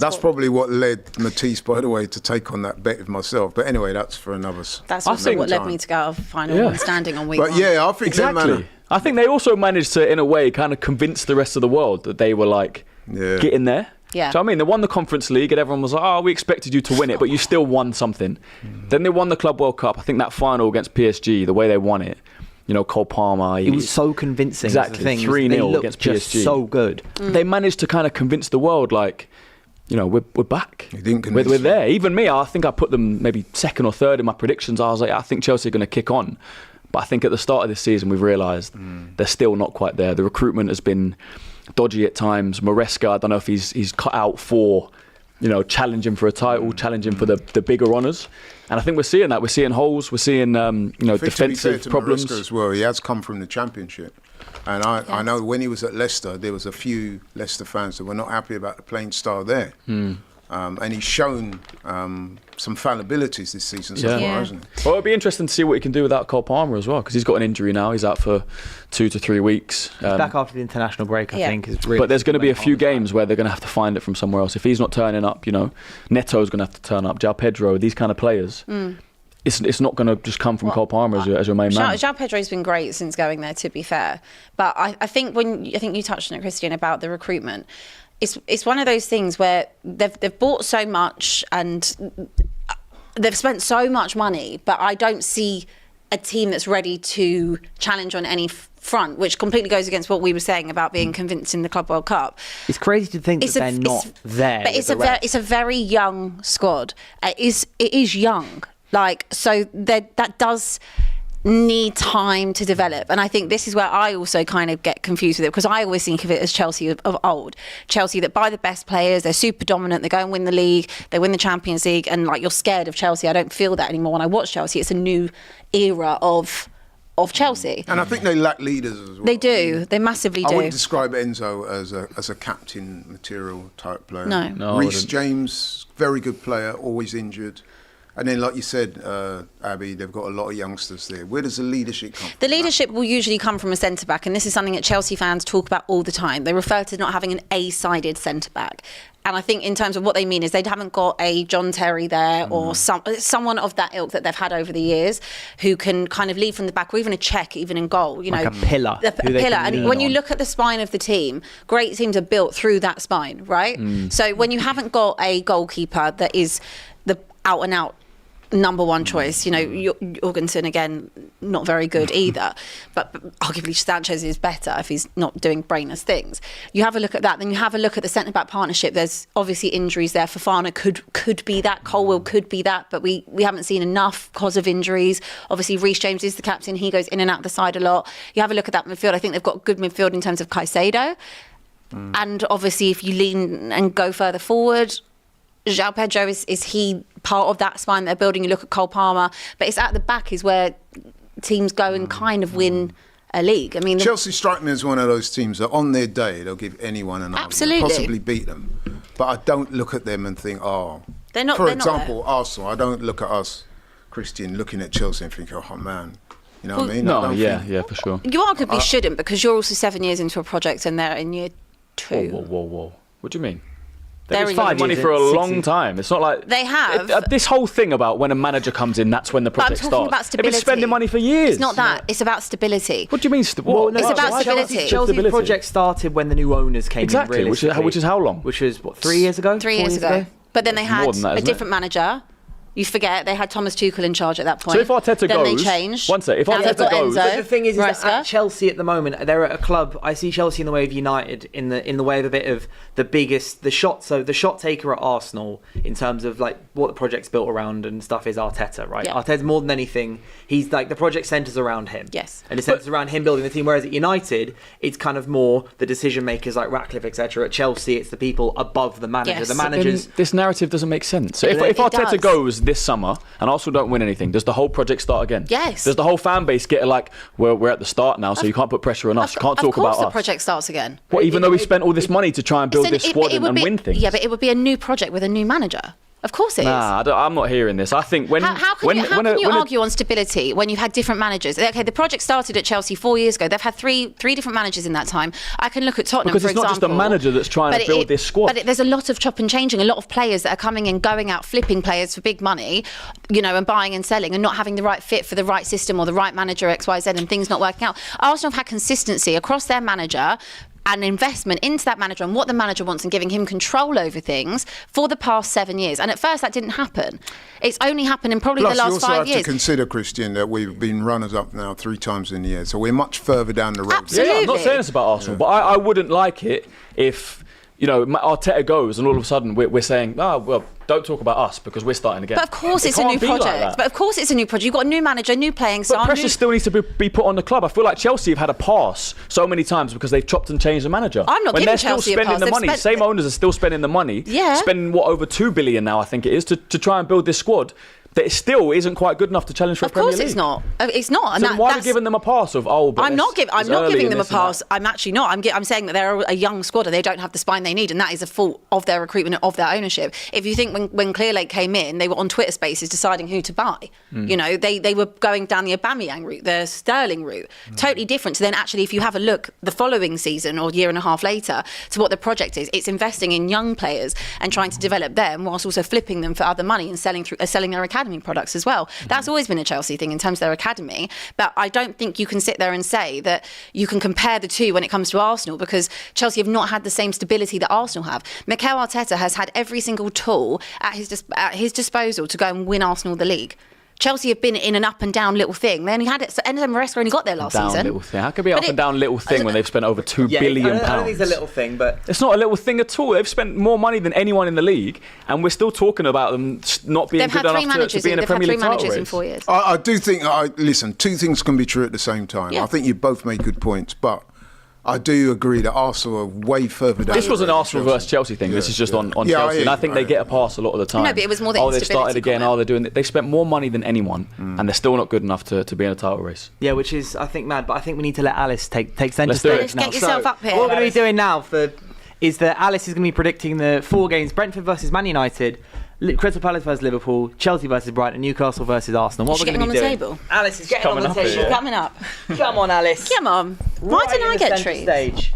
That's probably what led Matisse, by the way, to take on that bet with myself. But anyway, that's for another. That's what led me to go out of final one standing on week 1. But yeah, I think exactly. I think they also managed to, in a way, kind of convince the rest of the world that they were like getting there. Yeah. So I mean, they won the Conference League and everyone was like, "Oh, we expected you to win it, but you still won something." Then they won the Club World Cup. I think that final against PSG, the way they won it, Cole Palmer. It was so convincing. Exactly, 3-0 against PSG. So good. They managed to kind of convince the world, like, we're back. We're there. Even me, I think I put them maybe second or third in my predictions. I was like, I think Chelsea are going to kick on. But I think at the start of this season, we've realised they're still not quite there. The recruitment has been dodgy at times. Maresca, I don't know if he's cut out for, challenging for a title, challenging for the bigger honours. And I think we're seeing that. We're seeing holes. We're seeing, defensive problems. Maresca as well, he has come from the Championship. And I know when he was at Leicester, there was a few Leicester fans that were not happy about the playing style there. And he's shown some fallibilities this season so far, hasn't he? Well, it'll be interesting to see what he can do without Cole Palmer as well, because he's got an injury now. He's out for 2 to 3 weeks. He's back after the international break, I think. But there's going to be a few games where they're going to have to find it from somewhere else. If he's not turning up, Neto's going to have to turn up. João Pedro, these kind of players. It's not going to just come from Cole Palmer as your main man. João Pedro's been great since going there, to be fair. But I think you touched on it, Christian, about the recruitment. It's one of those things where they've bought so much and they've spent so much money, but I don't see a team that's ready to challenge on any front, which completely goes against what we were saying about being convinced in the Club World Cup. It's crazy to think that they're not there. But it's a very young squad. It is young. So that does need time to develop, and I think this is where I also kind of get confused with it, because I always think of it as Chelsea of old. Chelsea that buy the best players, they're super dominant, they go and win the league, they win the Champions League, and you're scared of Chelsea. I don't feel that anymore when I watch Chelsea. It's a new era of Chelsea, and I think they lack leaders as well. They do. They massively do. I wouldn't describe Enzo as a captain material type player. No. Reece James, very good player, always injured. And then, like you said, Abby, they've got a lot of youngsters there. Where does the leadership come from? The leadership will usually come from a centre-back, and this is something that Chelsea fans talk about all the time. They refer to not having an A-sided centre-back. And I think in terms of what they mean is they haven't got a John Terry there or someone of that ilk that they've had over the years who can kind of lead from the back, or even a check, even in goal. Like a pillar. A pillar. And when you look at the spine of the team, great teams are built through that spine, right? So when you haven't got a goalkeeper that is the out-and-out number one choice, Jorgensen, again, not very good either, but arguably Sanchez is better if he's not doing brainless things. You have a look at that, then you have a look at the centre-back partnership. There's obviously injuries there. Fofana could be that, Colwill could be that, but we haven't seen enough because of injuries. Obviously Reece James is the captain, he goes in and out the side a lot. You have a look at that midfield, I think they've got good midfield in terms of Caicedo, and obviously if you lean and go further forward, João Pedro, is he part of that spine they're building? You look at Cole Palmer, but it's at the back is where teams go and kind of win a league. I mean, Chelsea strike me as one of those teams that on their day they'll give anyone an argument, possibly beat them. But I don't look at them and think, they're not. For example, Arsenal. I don't look at us, Christian, looking at Chelsea and think, oh man. You know what I mean? No, yeah, for sure. You arguably shouldn't, because you're also 7 years into a project and they're in year 2. Whoa. What do you mean? They've spent money for a long time. It's not like they have this whole thing about when a manager comes in, that's when the project starts. About stability. They've been spending money for years. It's not that. It's about stability. What do you mean? It's about stability. Chelsea's project started when the new owners came exactly, in. Which is how long? Which was 3 years ago. 3 years ago. But then they had a different manager. You forget they had Thomas Tuchel in charge at that point. So if Arteta then goes, they changed. One sec, if Arteta goes, but the thing is that at Chelsea at the moment, they're at a club. I see Chelsea in the way of United, in the way of a bit of the shot. So the shot taker at Arsenal, in terms of like what the project's built around and stuff, is Arteta, right? Yeah. Arteta's more than anything. He's like the project centres around him. Yes, and it centres around him building the team. Whereas at United, it's kind of more the decision makers like Ratcliffe, etc. At Chelsea, it's the people above the manager. Yes. The managers. This narrative doesn't make sense. So if Arteta goes this summer and Arsenal don't win anything, does the whole project start again? Yes. Does the whole fan base get like, we're at the start now, so you can't put pressure on us. You can't talk about us. Of course the project starts again. What, even though we spent all this money to try and build this squad and win things? Yeah, but it would be a new project with a new manager. Of course it is. I'm not hearing this. I think How can you argue on stability when you've had different managers? Okay, the project started at Chelsea 4 years ago. They've had three different managers in that time. I can look at Tottenham, because for it's not example. just a manager that's trying to build this squad. But there's a lot of chop and changing, a lot of players that are coming and going out, flipping players for big money, and buying and selling and not having the right fit for the right system or the right manager, XYZ, and things not working out. Arsenal have had consistency across their manager and investment into that manager and what the manager wants and giving him control over things for the past 7 years. And at first that didn't happen. It's only happened in probably the last 5 years. Plus, you also have to consider, Christian, that we've been runners-up now 3 times in the year. So we're much further down the road. Absolutely. Yeah, I'm not saying this about Arsenal, but I wouldn't like it if, Arteta goes and all of a sudden we're saying, don't talk about us because we're starting again. But of course it's a new project. But of course it's a new project. You've got a new manager, new playing style. But pressure still needs to be put on the club. I feel like Chelsea have had a pass so many times because they've chopped and changed the manager. I'm not giving Chelsea a pass. When they're still spending the money, same owners are still spending the money. Yeah. Spending over 2 billion now, I think it is, to try and build this squad that it still isn't quite good enough to challenge for a Premier League. Of course it's not. It's not. So why are we giving them a pass of, I'm not giving them a pass. I'm actually not. I'm saying that they're a young squad and they don't have the spine they need, and that is a fault of their recruitment, of their ownership. If you think when Clearlake came in, they were on Twitter Spaces deciding who to buy. They were going down the Aubameyang route, the Sterling route. Totally different. So then actually, if you have a look the following season or year and a half later to what the project is, it's investing in young players and trying to develop them whilst also flipping them for other money and selling their academy products as well. That's always been a Chelsea thing in terms of their academy, but I don't think you can sit there and say that you can compare the two when it comes to Arsenal, because Chelsea have not had the same stability that Arsenal have. Mikel Arteta has had every single tool at his disposal to go and win Arsenal the league. Chelsea have been in an up and down little thing. They only had it. So Enzo Maresca only got there last season. Little thing. How can it be up and down little thing when they've spent over £2 billion? I don't think it's a little thing, but it's not a little thing at all. They've spent more money than anyone in the league, and we're still talking about them not being good enough to be in a Premier League title race. In 4 years. I do think. Listen, two things can be true at the same time. Yeah. I think you both made good points, but I do agree that Arsenal are way further down. This was an Arsenal versus Chelsea thing. This is just on Chelsea, and I think they get a pass a lot of the time. No, but it was more the they started again. comment. They're doing it. They spent more money than anyone, and they're still not good enough to be in a title race. yeah, which is I think mad. But I think we need to let Alice take centre Let's do it. stage now. Get yourself up here. What we're going to be doing now is that Alice is going to be predicting the 4 games: Brentford versus Man United, Crystal Palace versus Liverpool, Chelsea versus Brighton, Newcastle versus Arsenal. What we're going to be doing? On the table. Alice is getting on the table. She's coming up. Come on, Alice. Come on. Why didn't I get treats? Stage.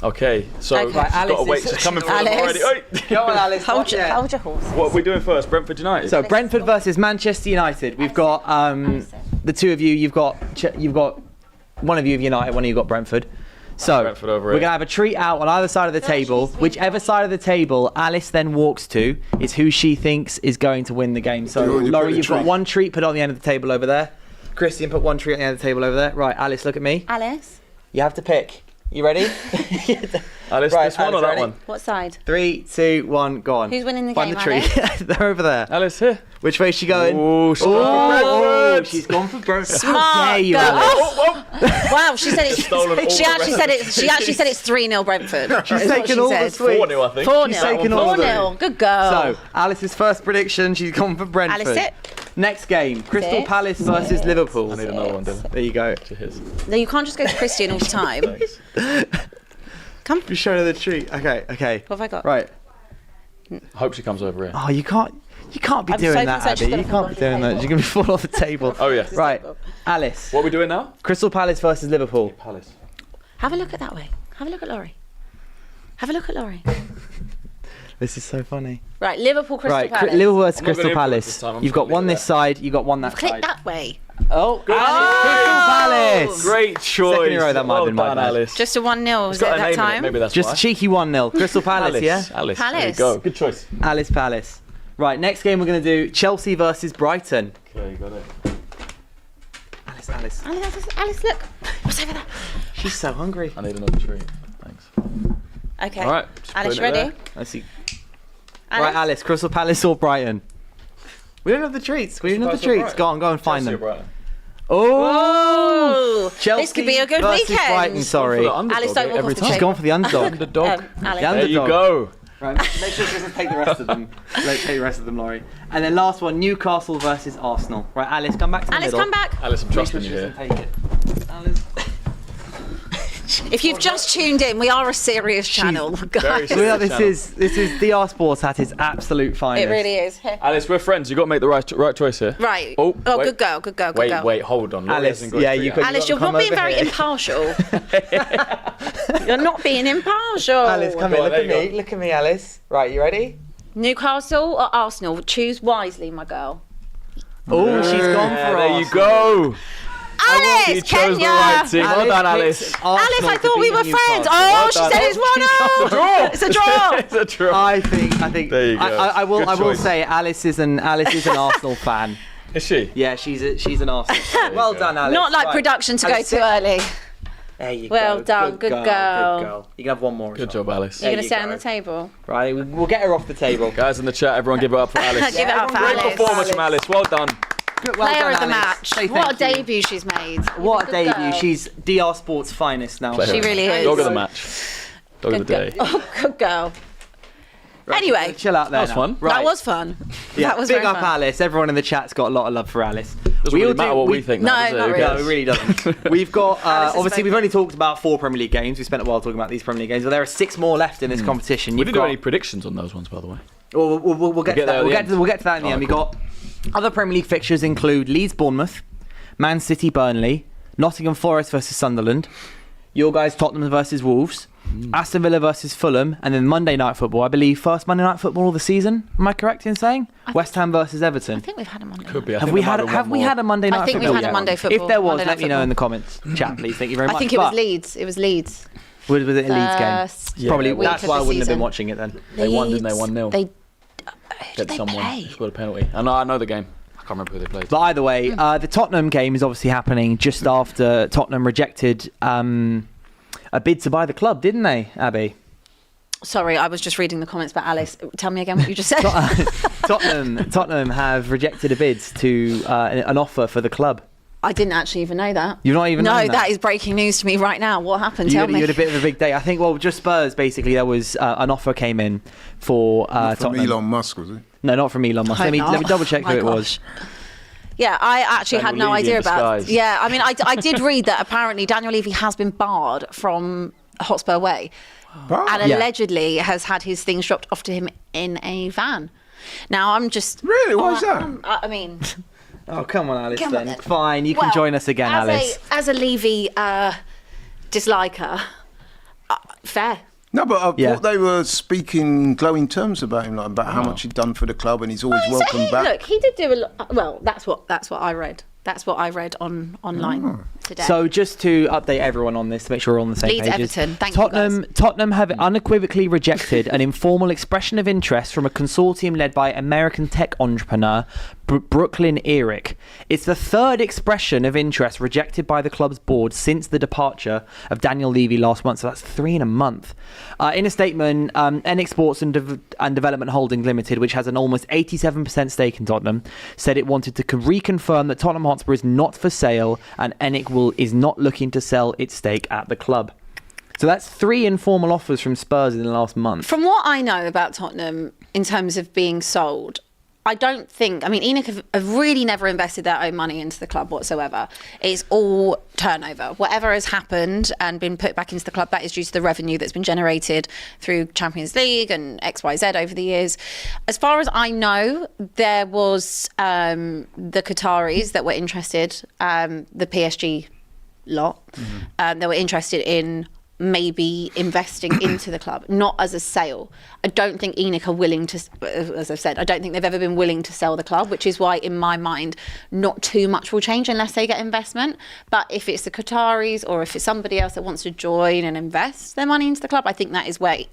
Okay, so Okay. she's Right, got to Alice wait. is- She's coming for us Alice. already. Oi. Come on, Alice. Hold your horse. What are we doing first? Brentford United. So Brentford versus Manchester United. We've got the two of you. You've got one of you of United. One of you got Brentford. So Brentford over we're here. gonna have a treat out on either side of the table. Whichever side of the table Alice then walks to is who she thinks is going to win the game. So You already Laurie, put a you've got treat. one treat. Put it on the end of the table over there. Christian, put one treat on the end of the table over there. Right, Alice, look at me. Alice, You have to pick. You ready? Alice, Right, this one Alice, or that ready? one? what side? 3, 2, 1, go on. Who's winning the Find game, the treat. They're over there. Alice here. Which way is she going? Oh, she's gone for Brentford. She's gone for Brentford. Smart How dare you, girl. Alice? Oh, Wow, she said it's. Stolen all She the actually said it. She actually said it's 3-0 Brentford. She's is what taken she all the said. sweets. 4-0, I think. 4-0. She's taken all the 4-0. Good girl. So, Alice's first prediction, she's gone for Brentford. Alice, sit. Next game, Crystal Sit. Palace versus Liverpool. I need another one, Dylan. There you go. Cheers. No, you can't just go to Christian all the time. Thanks. Come. You show her the treat. Okay. What have I got? Right. I hope she comes over here. Oh, you can't be I'm doing so that, concerned she's Abby. gonna You fall can't be off the doing that. table. You're going to fall off the table. Oh, yeah. Right. Alice. What are we doing now? Crystal Palace versus Liverpool. Palace. Have a look at that way. Have a look at Laurie. Have a look at Laurie. This is so funny. Right, Liverpool, Crystal Right, Palace. Liverpool versus I'm not Crystal gonna influence Palace. this time, I'm You've just got gonna one leave it this side, you've got one that Click side. that way. Oh, Crystal Palace. Great choice. Second in a row, that might have been my done, bad. Alice. Just a 1-0 was It's got it a that name in it, time? maybe that's Just why. a cheeky 1-0. Crystal Palace, Alice. yeah? Alice. There you Palace. go. Good choice. Alice Palace. Right, next game we're going to do Chelsea versus Brighton. Okay, you got it. Alice. Alice, look. What's over there? She's so hungry. I need another treat. Thanks. Okay. All right. just Alice, putting it ready? there. Let's see. Alice? Right, Alice, Crystal Palace or Brighton? We don't have the treats. We don't have the Crystal treats. Brighton. Go on, find Chelsea or them. Brighton? Oh! Ooh, Chelsea this could be a good versus weekend. Brighton, sorry. Alice, don't walk every off the time. She's table. gone for the underdog. Underdog. Alice. The There you underdog. go. Right, make sure she doesn't take the rest of them. Take the rest of them, Laurie. And then last one, Newcastle versus Arsenal. Right, Alice, come back to the Alice, middle. come back. Alice, I'm Make sure trusting she you here. doesn't take it. Alice. If you've just tuned in, we are a serious channel, guys. This is DR Sports at its absolute finest. It really is. Here. Alice, we're friends. You've got to make the right choice here. Right. Oh, good girl. Wait, hold on. Alice, Alice, you're not being very impartial. You're not being impartial. Alice, come here. Look at me, Alice. Right, you ready? Newcastle or Arsenal? Choose wisely, my girl. Oh, she's gone for There Arsenal. you go. Alice, She chose the Kenya. right team. Well done, Alice. Alice, I thought we were friends. Oh, she said it's 1-0. It's a draw. It's a draw. I think. There you go. I will choice. say Alice is an Arsenal fan. Is she? Yeah, she's an Arsenal fan. Well done, Alice. Not like Right. production to Alice, go too early. There you Well go. done, good girl. Good girl. You can have one more. Good job, Alice. You're going to you stay go. on the table. Right, we'll get her off the table. Guys in the chat, everyone give it up for Alice. Give it up for Great Alice. performance from Alice. Well done. Well Player done, of the Alice. match. Say What a thank you. debut she's made. What a You're good debut. girl. She's DR Sports' finest now. Player She of the really match. is. Dog of the match. Dog of the day. Oh, good girl. Anyway, Chill out there. That was fun. Right. that was fun. Yeah, That was big very up fun. Alice. Everyone in the chat's got a lot of love for Alice. Doesn't really matter what we think. No, now, does it? not Who really. No, cares? it really doesn't. We've got, Alice is obviously, we've very- only talked about 4 Premier League games. We spent a while talking about these Premier League games, but there are 6 more left in this competition. We You've didn't do got- any predictions on those ones, by the way. Well, we'll get to get there that. at We'll the get to, end. we'll get to that in the end. Alright, We got other Premier League fixtures include Leeds, Bournemouth, Man City, Burnley, Nottingham Forest versus Sunderland, your guys Tottenham versus Wolves, Aston Villa versus Fulham, and then Monday Night Football. I believe first Monday Night Football of the season. Am I correct in saying West Ham versus Everton? I think we've had a Monday. Could be. I Have think we there might had be have one we more. had a Monday Night I think Football? we've had a Monday football. If there was, Monday let Night me know Football. in the comments. Chat, please. Thank you very much. I think it was But Leeds. It was Leeds. Was it a Leeds game? First Probably. week That's of why I the wouldn't have been season. watching it then. They won, didn't they? Leeds, 1-0. They Get did they someone. play? They scored a penalty. I know the game. I can't remember who they played. But either way, the Tottenham game is obviously happening just after Tottenham rejected a bid to buy the club, didn't they, Abby? Sorry, I was just reading the comments about Alice. Tell me again what you just said. Tottenham have rejected a bid to an offer for the club. I didn't actually even know that. You've not even known that? No, that is breaking news to me right now. What happened? Tell me. You had a bit of a big day. I think, well, just Spurs, basically, there was an offer came in for From Tottenham. Elon Musk, was it? No, not from Elon Musk. Hope Let me not. double check My who it gosh. was. Yeah, I actually had Daniel no Levy idea in about. disguise. Yeah, I mean, I did read that apparently Daniel Levy has been barred from Hotspur Way, and Yeah. allegedly has had his things dropped off to him in a van. Now I'm just Really? Why is that? I mean, Oh, come on, Alice, Come then. on. Fine, you can well, join us again, as Alice. as a Levy disliker, fair. No, but I Yeah. thought they were speaking glowing terms about him, like about how much he'd done for the club, and he's always So welcome back. Look, he did do a lot. Well, that's what I read. That's what I read online today. So just to update everyone on this, to make sure we're on the same Leeds, pages. Everton. Thank you, Tottenham have unequivocally rejected an informal expression of interest from a consortium led by American tech entrepreneur Brooklyn Eric. It's the third expression of interest rejected by the club's board since the departure of Daniel Levy last month. So that's 3 in a month. In a statement, NX Sports and Development Holdings Limited, which has an almost 87% stake in Tottenham, said it wanted to reconfirm that Tottenham Hotspur is not for sale and NX is not looking to sell its stake at the club. So that's 3 informal offers from Spurs in the last month. From what I know about Tottenham in terms of being sold, I don't think, I mean, ENIC have really never invested their own money into the club whatsoever. It's all turnover. Whatever has happened and been put back into the club, that is due to the revenue that's been generated through Champions League and XYZ over the years. As far as I know, there was the Qataris that were interested, the PSG lot, that were interested in maybe investing into the club, not as a sale. I don't think ENIC are willing to, as I've said, I don't think they've ever been willing to sell the club, which is why, in my mind, not too much will change unless they get investment. But if it's the Qataris or if it's somebody else that wants to join and invest their money into the club, I think that is where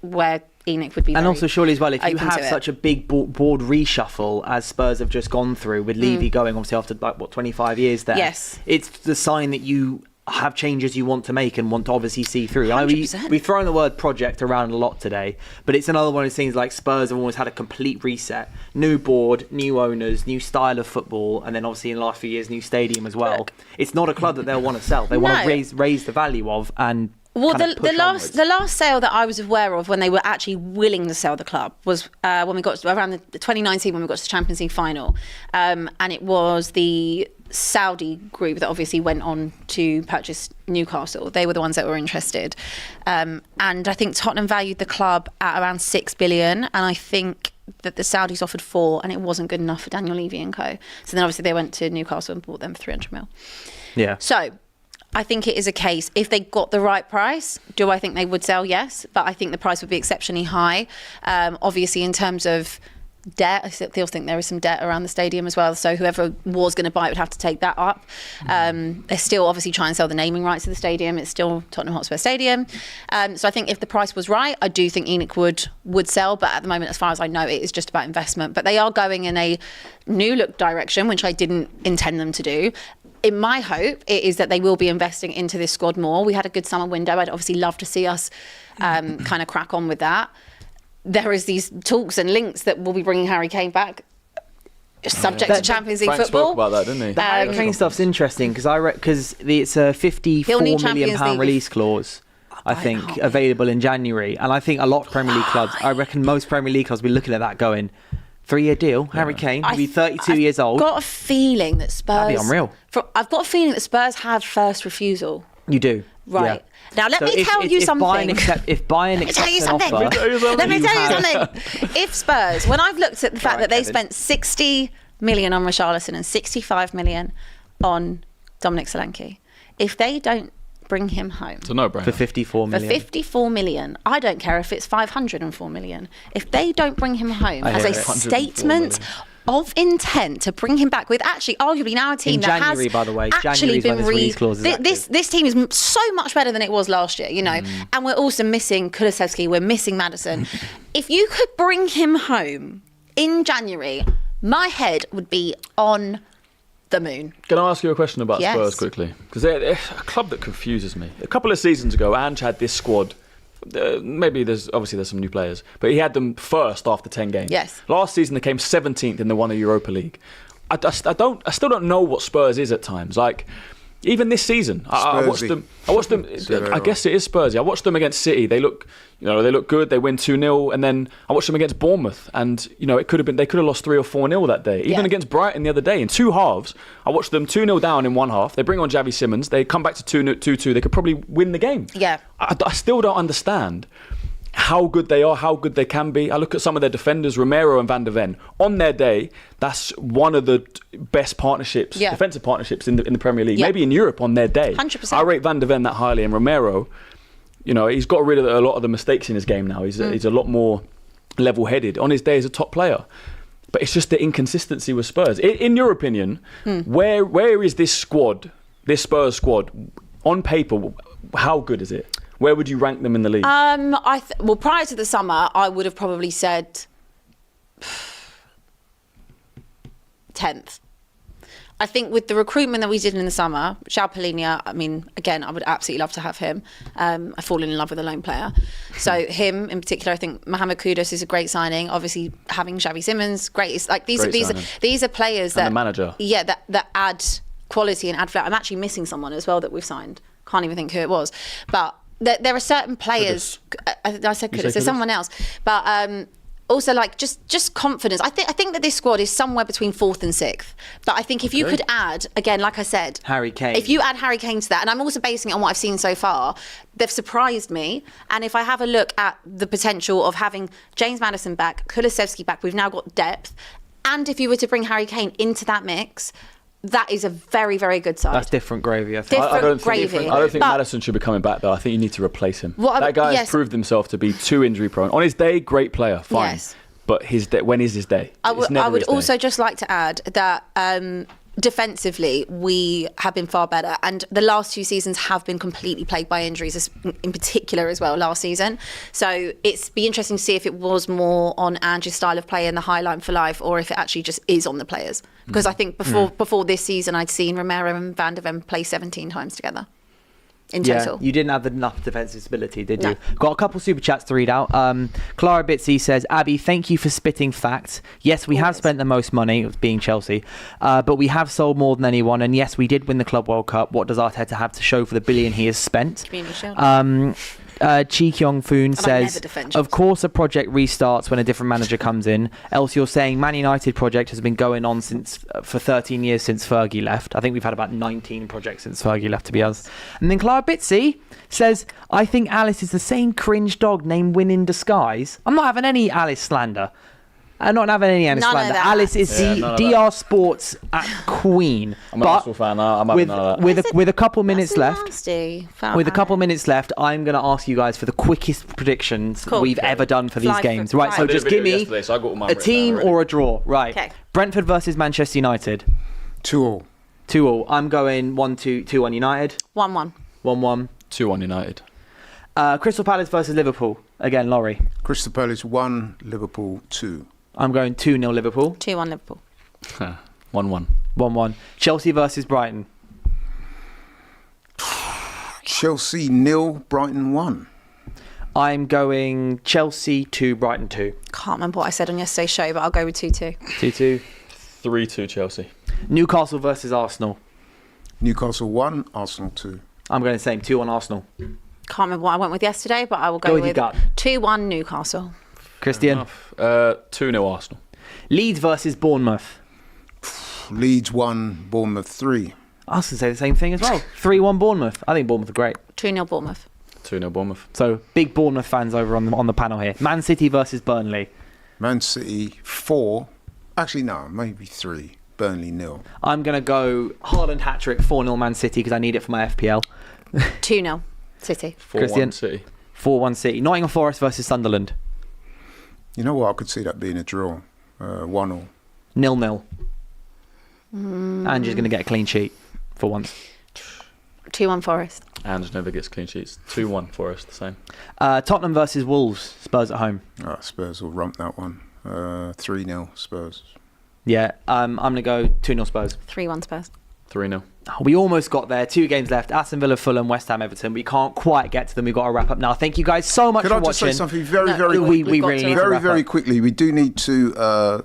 ENIC would be. And also, surely as well, if you open have to it. such a big board reshuffle as Spurs have just gone through, with Levy going obviously after 25 years there, Yes. it's the sign that you have changes you want to make and want to obviously see through. I know 100%. we've thrown the word project around a lot today, but it's another one of those things like Spurs have always had a complete reset. New board, new owners, new style of football, and then obviously in the last few years, new stadium as well. Look. It's not a club that they'll want to sell. They want No. to raise the value of and Well, kind of the push onwards. last sale that I was aware of when they were actually willing to sell the club was when we got to, around the 2019 when we got to the Champions League final, and it was the Saudi group that obviously went on to purchase Newcastle. They were the ones that were interested. And I think Tottenham valued the club at around 6 billion. And I think that the Saudis offered 4 and it wasn't good enough for Daniel Levy and co. So then obviously they went to Newcastle and bought them for 300 mil. Yeah. So I think it is a case, if they got the right price, do I think they would sell? Yes. But I think the price would be exceptionally high. Obviously in terms of debt, I still think there is some debt around the stadium as well, so whoever was going to buy it would have to take that up. They're still obviously trying to sell the naming rights of the stadium. It's still Tottenham Hotspur Stadium, so I think if the price was right, I do think ENIC would sell, but at the moment, as far as I know, it is just about investment. But they are going in a new look direction, which I didn't intend them to do. In my hope, it is that they will be investing into this squad more. We had a good summer window. I'd obviously love to see us kind of crack on with that. There is these talks and links that will be bringing Harry Kane back, subject to Champions League Frank football. spoke about that, didn't he? The Harry Kane stuff's interesting because it's a £54 million release clause, I think, available in January. And I think a lot of Premier League clubs, I reckon most Premier League clubs will be looking at that going, 3-year deal, Harry Kane, he'll be 32 years old. I've got a feeling that Spurs... That'd be unreal. I've got a feeling that Spurs have first refusal. You do. Right. Yeah. Now, let me tell you something. If Bayern accepts an offer... Let me tell you something. If Spurs, when I've looked at the fact that they spent 60 million on Richarlison and 65 million on Dominic Solanke, if they don't bring him home... It's a no-brainer. For 54 million. For 54 million. I don't care if it's 504 million. If they don't bring him home as a statement of intent to bring him back with actually arguably now a team in that January, has by the way, actually been this team is so much better than it was last year, you know, and we're also missing Kulusevski, we're missing Maddison. If you could bring him home in January, my head would be on the moon. Can I ask you a question about Yes. Spurs quickly? Because they're a club that confuses me. A couple of seasons ago, Ange had this squad. Maybe there's some new players, but he had them first after 10 games. Yes. Last season they came 17th and they won the Europa League. I still don't know what Spurs is at times. Like even this season, I watched them. I guess it is Spursy. I watched them against City. They look good. They win 2-0, and then I watched them against Bournemouth, and they could have lost 3 or 4-0 that day. Even against Brighton the other day in 2 halves, I watched them 2-0 down in 1 half. They bring on Xavi Simons. They come back to 2-2. They could probably win the game. Yeah. I still don't understand how good they are, how good they can be. I look at some of their defenders, Romero and Van der Ven. On their day, that's one of the best partnerships, defensive partnerships in the Premier League. Maybe in Europe on their day. 100%. I rate Van der Ven that highly, and Romero, he's got rid of a lot of the mistakes in his game now. He's a lot more level-headed. On his day, he's a top player. But it's just the inconsistency with Spurs. In your opinion, where is this squad, this Spurs squad, on paper, how good is it? Where would you rank them in the league? Well, prior to the summer, I would have probably said 10th. I think with the recruitment that we did in the summer, João Palhinha, I mean, again, I would absolutely love to have him. I've fallen in love with a lone player. So him in particular, I think Mohamed Kudus is a great signing. Obviously, having Xavi Simons, great. It's like these are players that... And the manager. Yeah, that add quality and add value. I'm actually missing someone as well that we've signed. Can't even think who it was. But there are certain players... I said Kudus. There's someone else. But... also, like just confidence. I think that this squad is somewhere between 4th and 6th. But I think if you could add, again, like I said, Harry Kane. If you add Harry Kane to that, and I'm also basing it on what I've seen so far, they've surprised me. And if I have a look at the potential of having James Maddison back, Kulusevski back, we've now got depth. And if you were to bring Harry Kane into that mix, that is a very, very good side. That's different gravy, I think. I don't think Maddison should be coming back, though. I think you need to replace him. That guy has proved himself to be too injury prone. On his day, great player, fine. Yes. But when is his day? I would also just like to add that defensively, we have been far better. And the last 2 seasons have been completely plagued by injuries, in particular as well, last season. So it's be interesting to see if it was more on Ange's style of play and the high line for life, or if it actually just is on the players. Because I think before this season, I'd seen Romero and Van der Ven play 17 times together. In total. You didn't have enough defensive stability, did you? Got a couple super chats to read out. Clara Bitsy says, Abby, thank you for spitting facts. Yes, we have spent the most money, being Chelsea, but we have sold more than anyone. And yes, we did win the Club World Cup. What does Arteta have to show for the billion he has spent? Chi Kyung Foon I says, never defend of Chelsea. course a project restarts when a different manager comes in. Else you're saying Man United project has been going on for 13 years since Fergie left. I think we've had about 19 projects since Fergie left, to be honest. And then Clara Bitsy says, I think Alice is the same cringe dog named Win in disguise. I'm not having any Alice slander. I'm not having any Alice None of slander. that. Alice is the DR Sports queen. I'm an Arsenal fan. I'm having none of that. With a couple minutes left. With a couple minutes left, I'm going to ask you guys for the quickest predictions we've ever done for these games. Right, so just give me a team or a draw. Right. Okay. Brentford versus Manchester United. 2-2. 2-2. I'm going 1-2, 2-1 United. 1-1. 1-1. 2-1 United. Crystal Palace versus Liverpool. Again, Laurie. Crystal Palace 1, Liverpool 2. I'm going 2-0 Liverpool. 2-1 Liverpool. 1-1. 1-1. Chelsea versus Brighton. Chelsea 0, Brighton 1. I'm going Chelsea 2, Brighton 2. Can't remember what I said on yesterday's show, but I'll go with 2-2. 2-2. 3-2 Chelsea. Newcastle versus Arsenal. Newcastle 1, Arsenal 2. I'm going the same, 2-1 Arsenal. Can't remember what I went with yesterday, but I will go with 2-1 Newcastle. Christian. 2-0 Arsenal. Leeds versus Bournemouth. Leeds 1, Bournemouth 3. I was going to say the same thing as well. 3-1 Bournemouth. I think Bournemouth are great. 2-0 Bournemouth. 2-0 Bournemouth. So, big Bournemouth fans over on the panel here. Man City versus Burnley. Man City 4. Actually, no, maybe 3. Burnley 0. I'm going to go Haaland hat-trick, 4-0 Man City, because I need it for my FPL. 2-0 City. 4-1 City. 4-1 City. Nottingham Forest versus Sunderland. You know what? I could see that being a draw. 1-0. 0-0. Angie's going to get a clean sheet for once. 2-1 Forest. Ange never gets clean sheets. 2-1 Forest, the same. Tottenham versus Wolves. Spurs at home. Spurs will rump that one. 3-0 Spurs. Yeah, I'm going to go 2-0 Spurs. 3-1 Spurs. 3-0. We almost got there. 2 games left. Aston Villa, Fulham, West Ham, Everton. We can't quite get to them. We've got to wrap up now. Thank you guys so much for watching. Could I just say something very quickly? We really need to wrap very up. quickly. We do need to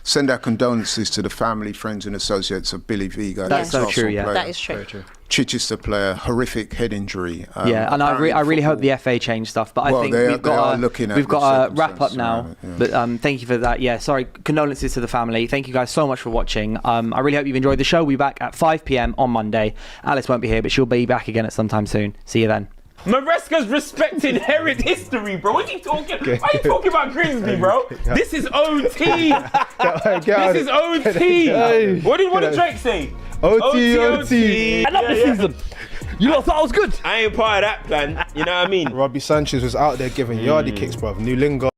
send our condolences to the family, friends and associates of Billy Vigo. That's so true, yeah. That is true. Chichester player, horrific head injury. Yeah, and I really hope the FA change stuff. But I think we've got to wrap up now. But thank you for that. Yeah, sorry. Condolences to the family. Thank you guys so much for watching. I really hope you've enjoyed the show. We'll be back at 5 p.m. on Monday. Alice won't be here, but she'll be back again at some time soon. See you then. Maresca's respecting heritage history, bro. What are you talking? Why are you talking about Grimsby, bro? This is OT. This is OT. What did Drake say? OT. Another season. You lot thought I was good. I ain't part of that plan. You know what I mean? Robbie Sanchez was out there giving yardie kicks, bruv. New Lingard.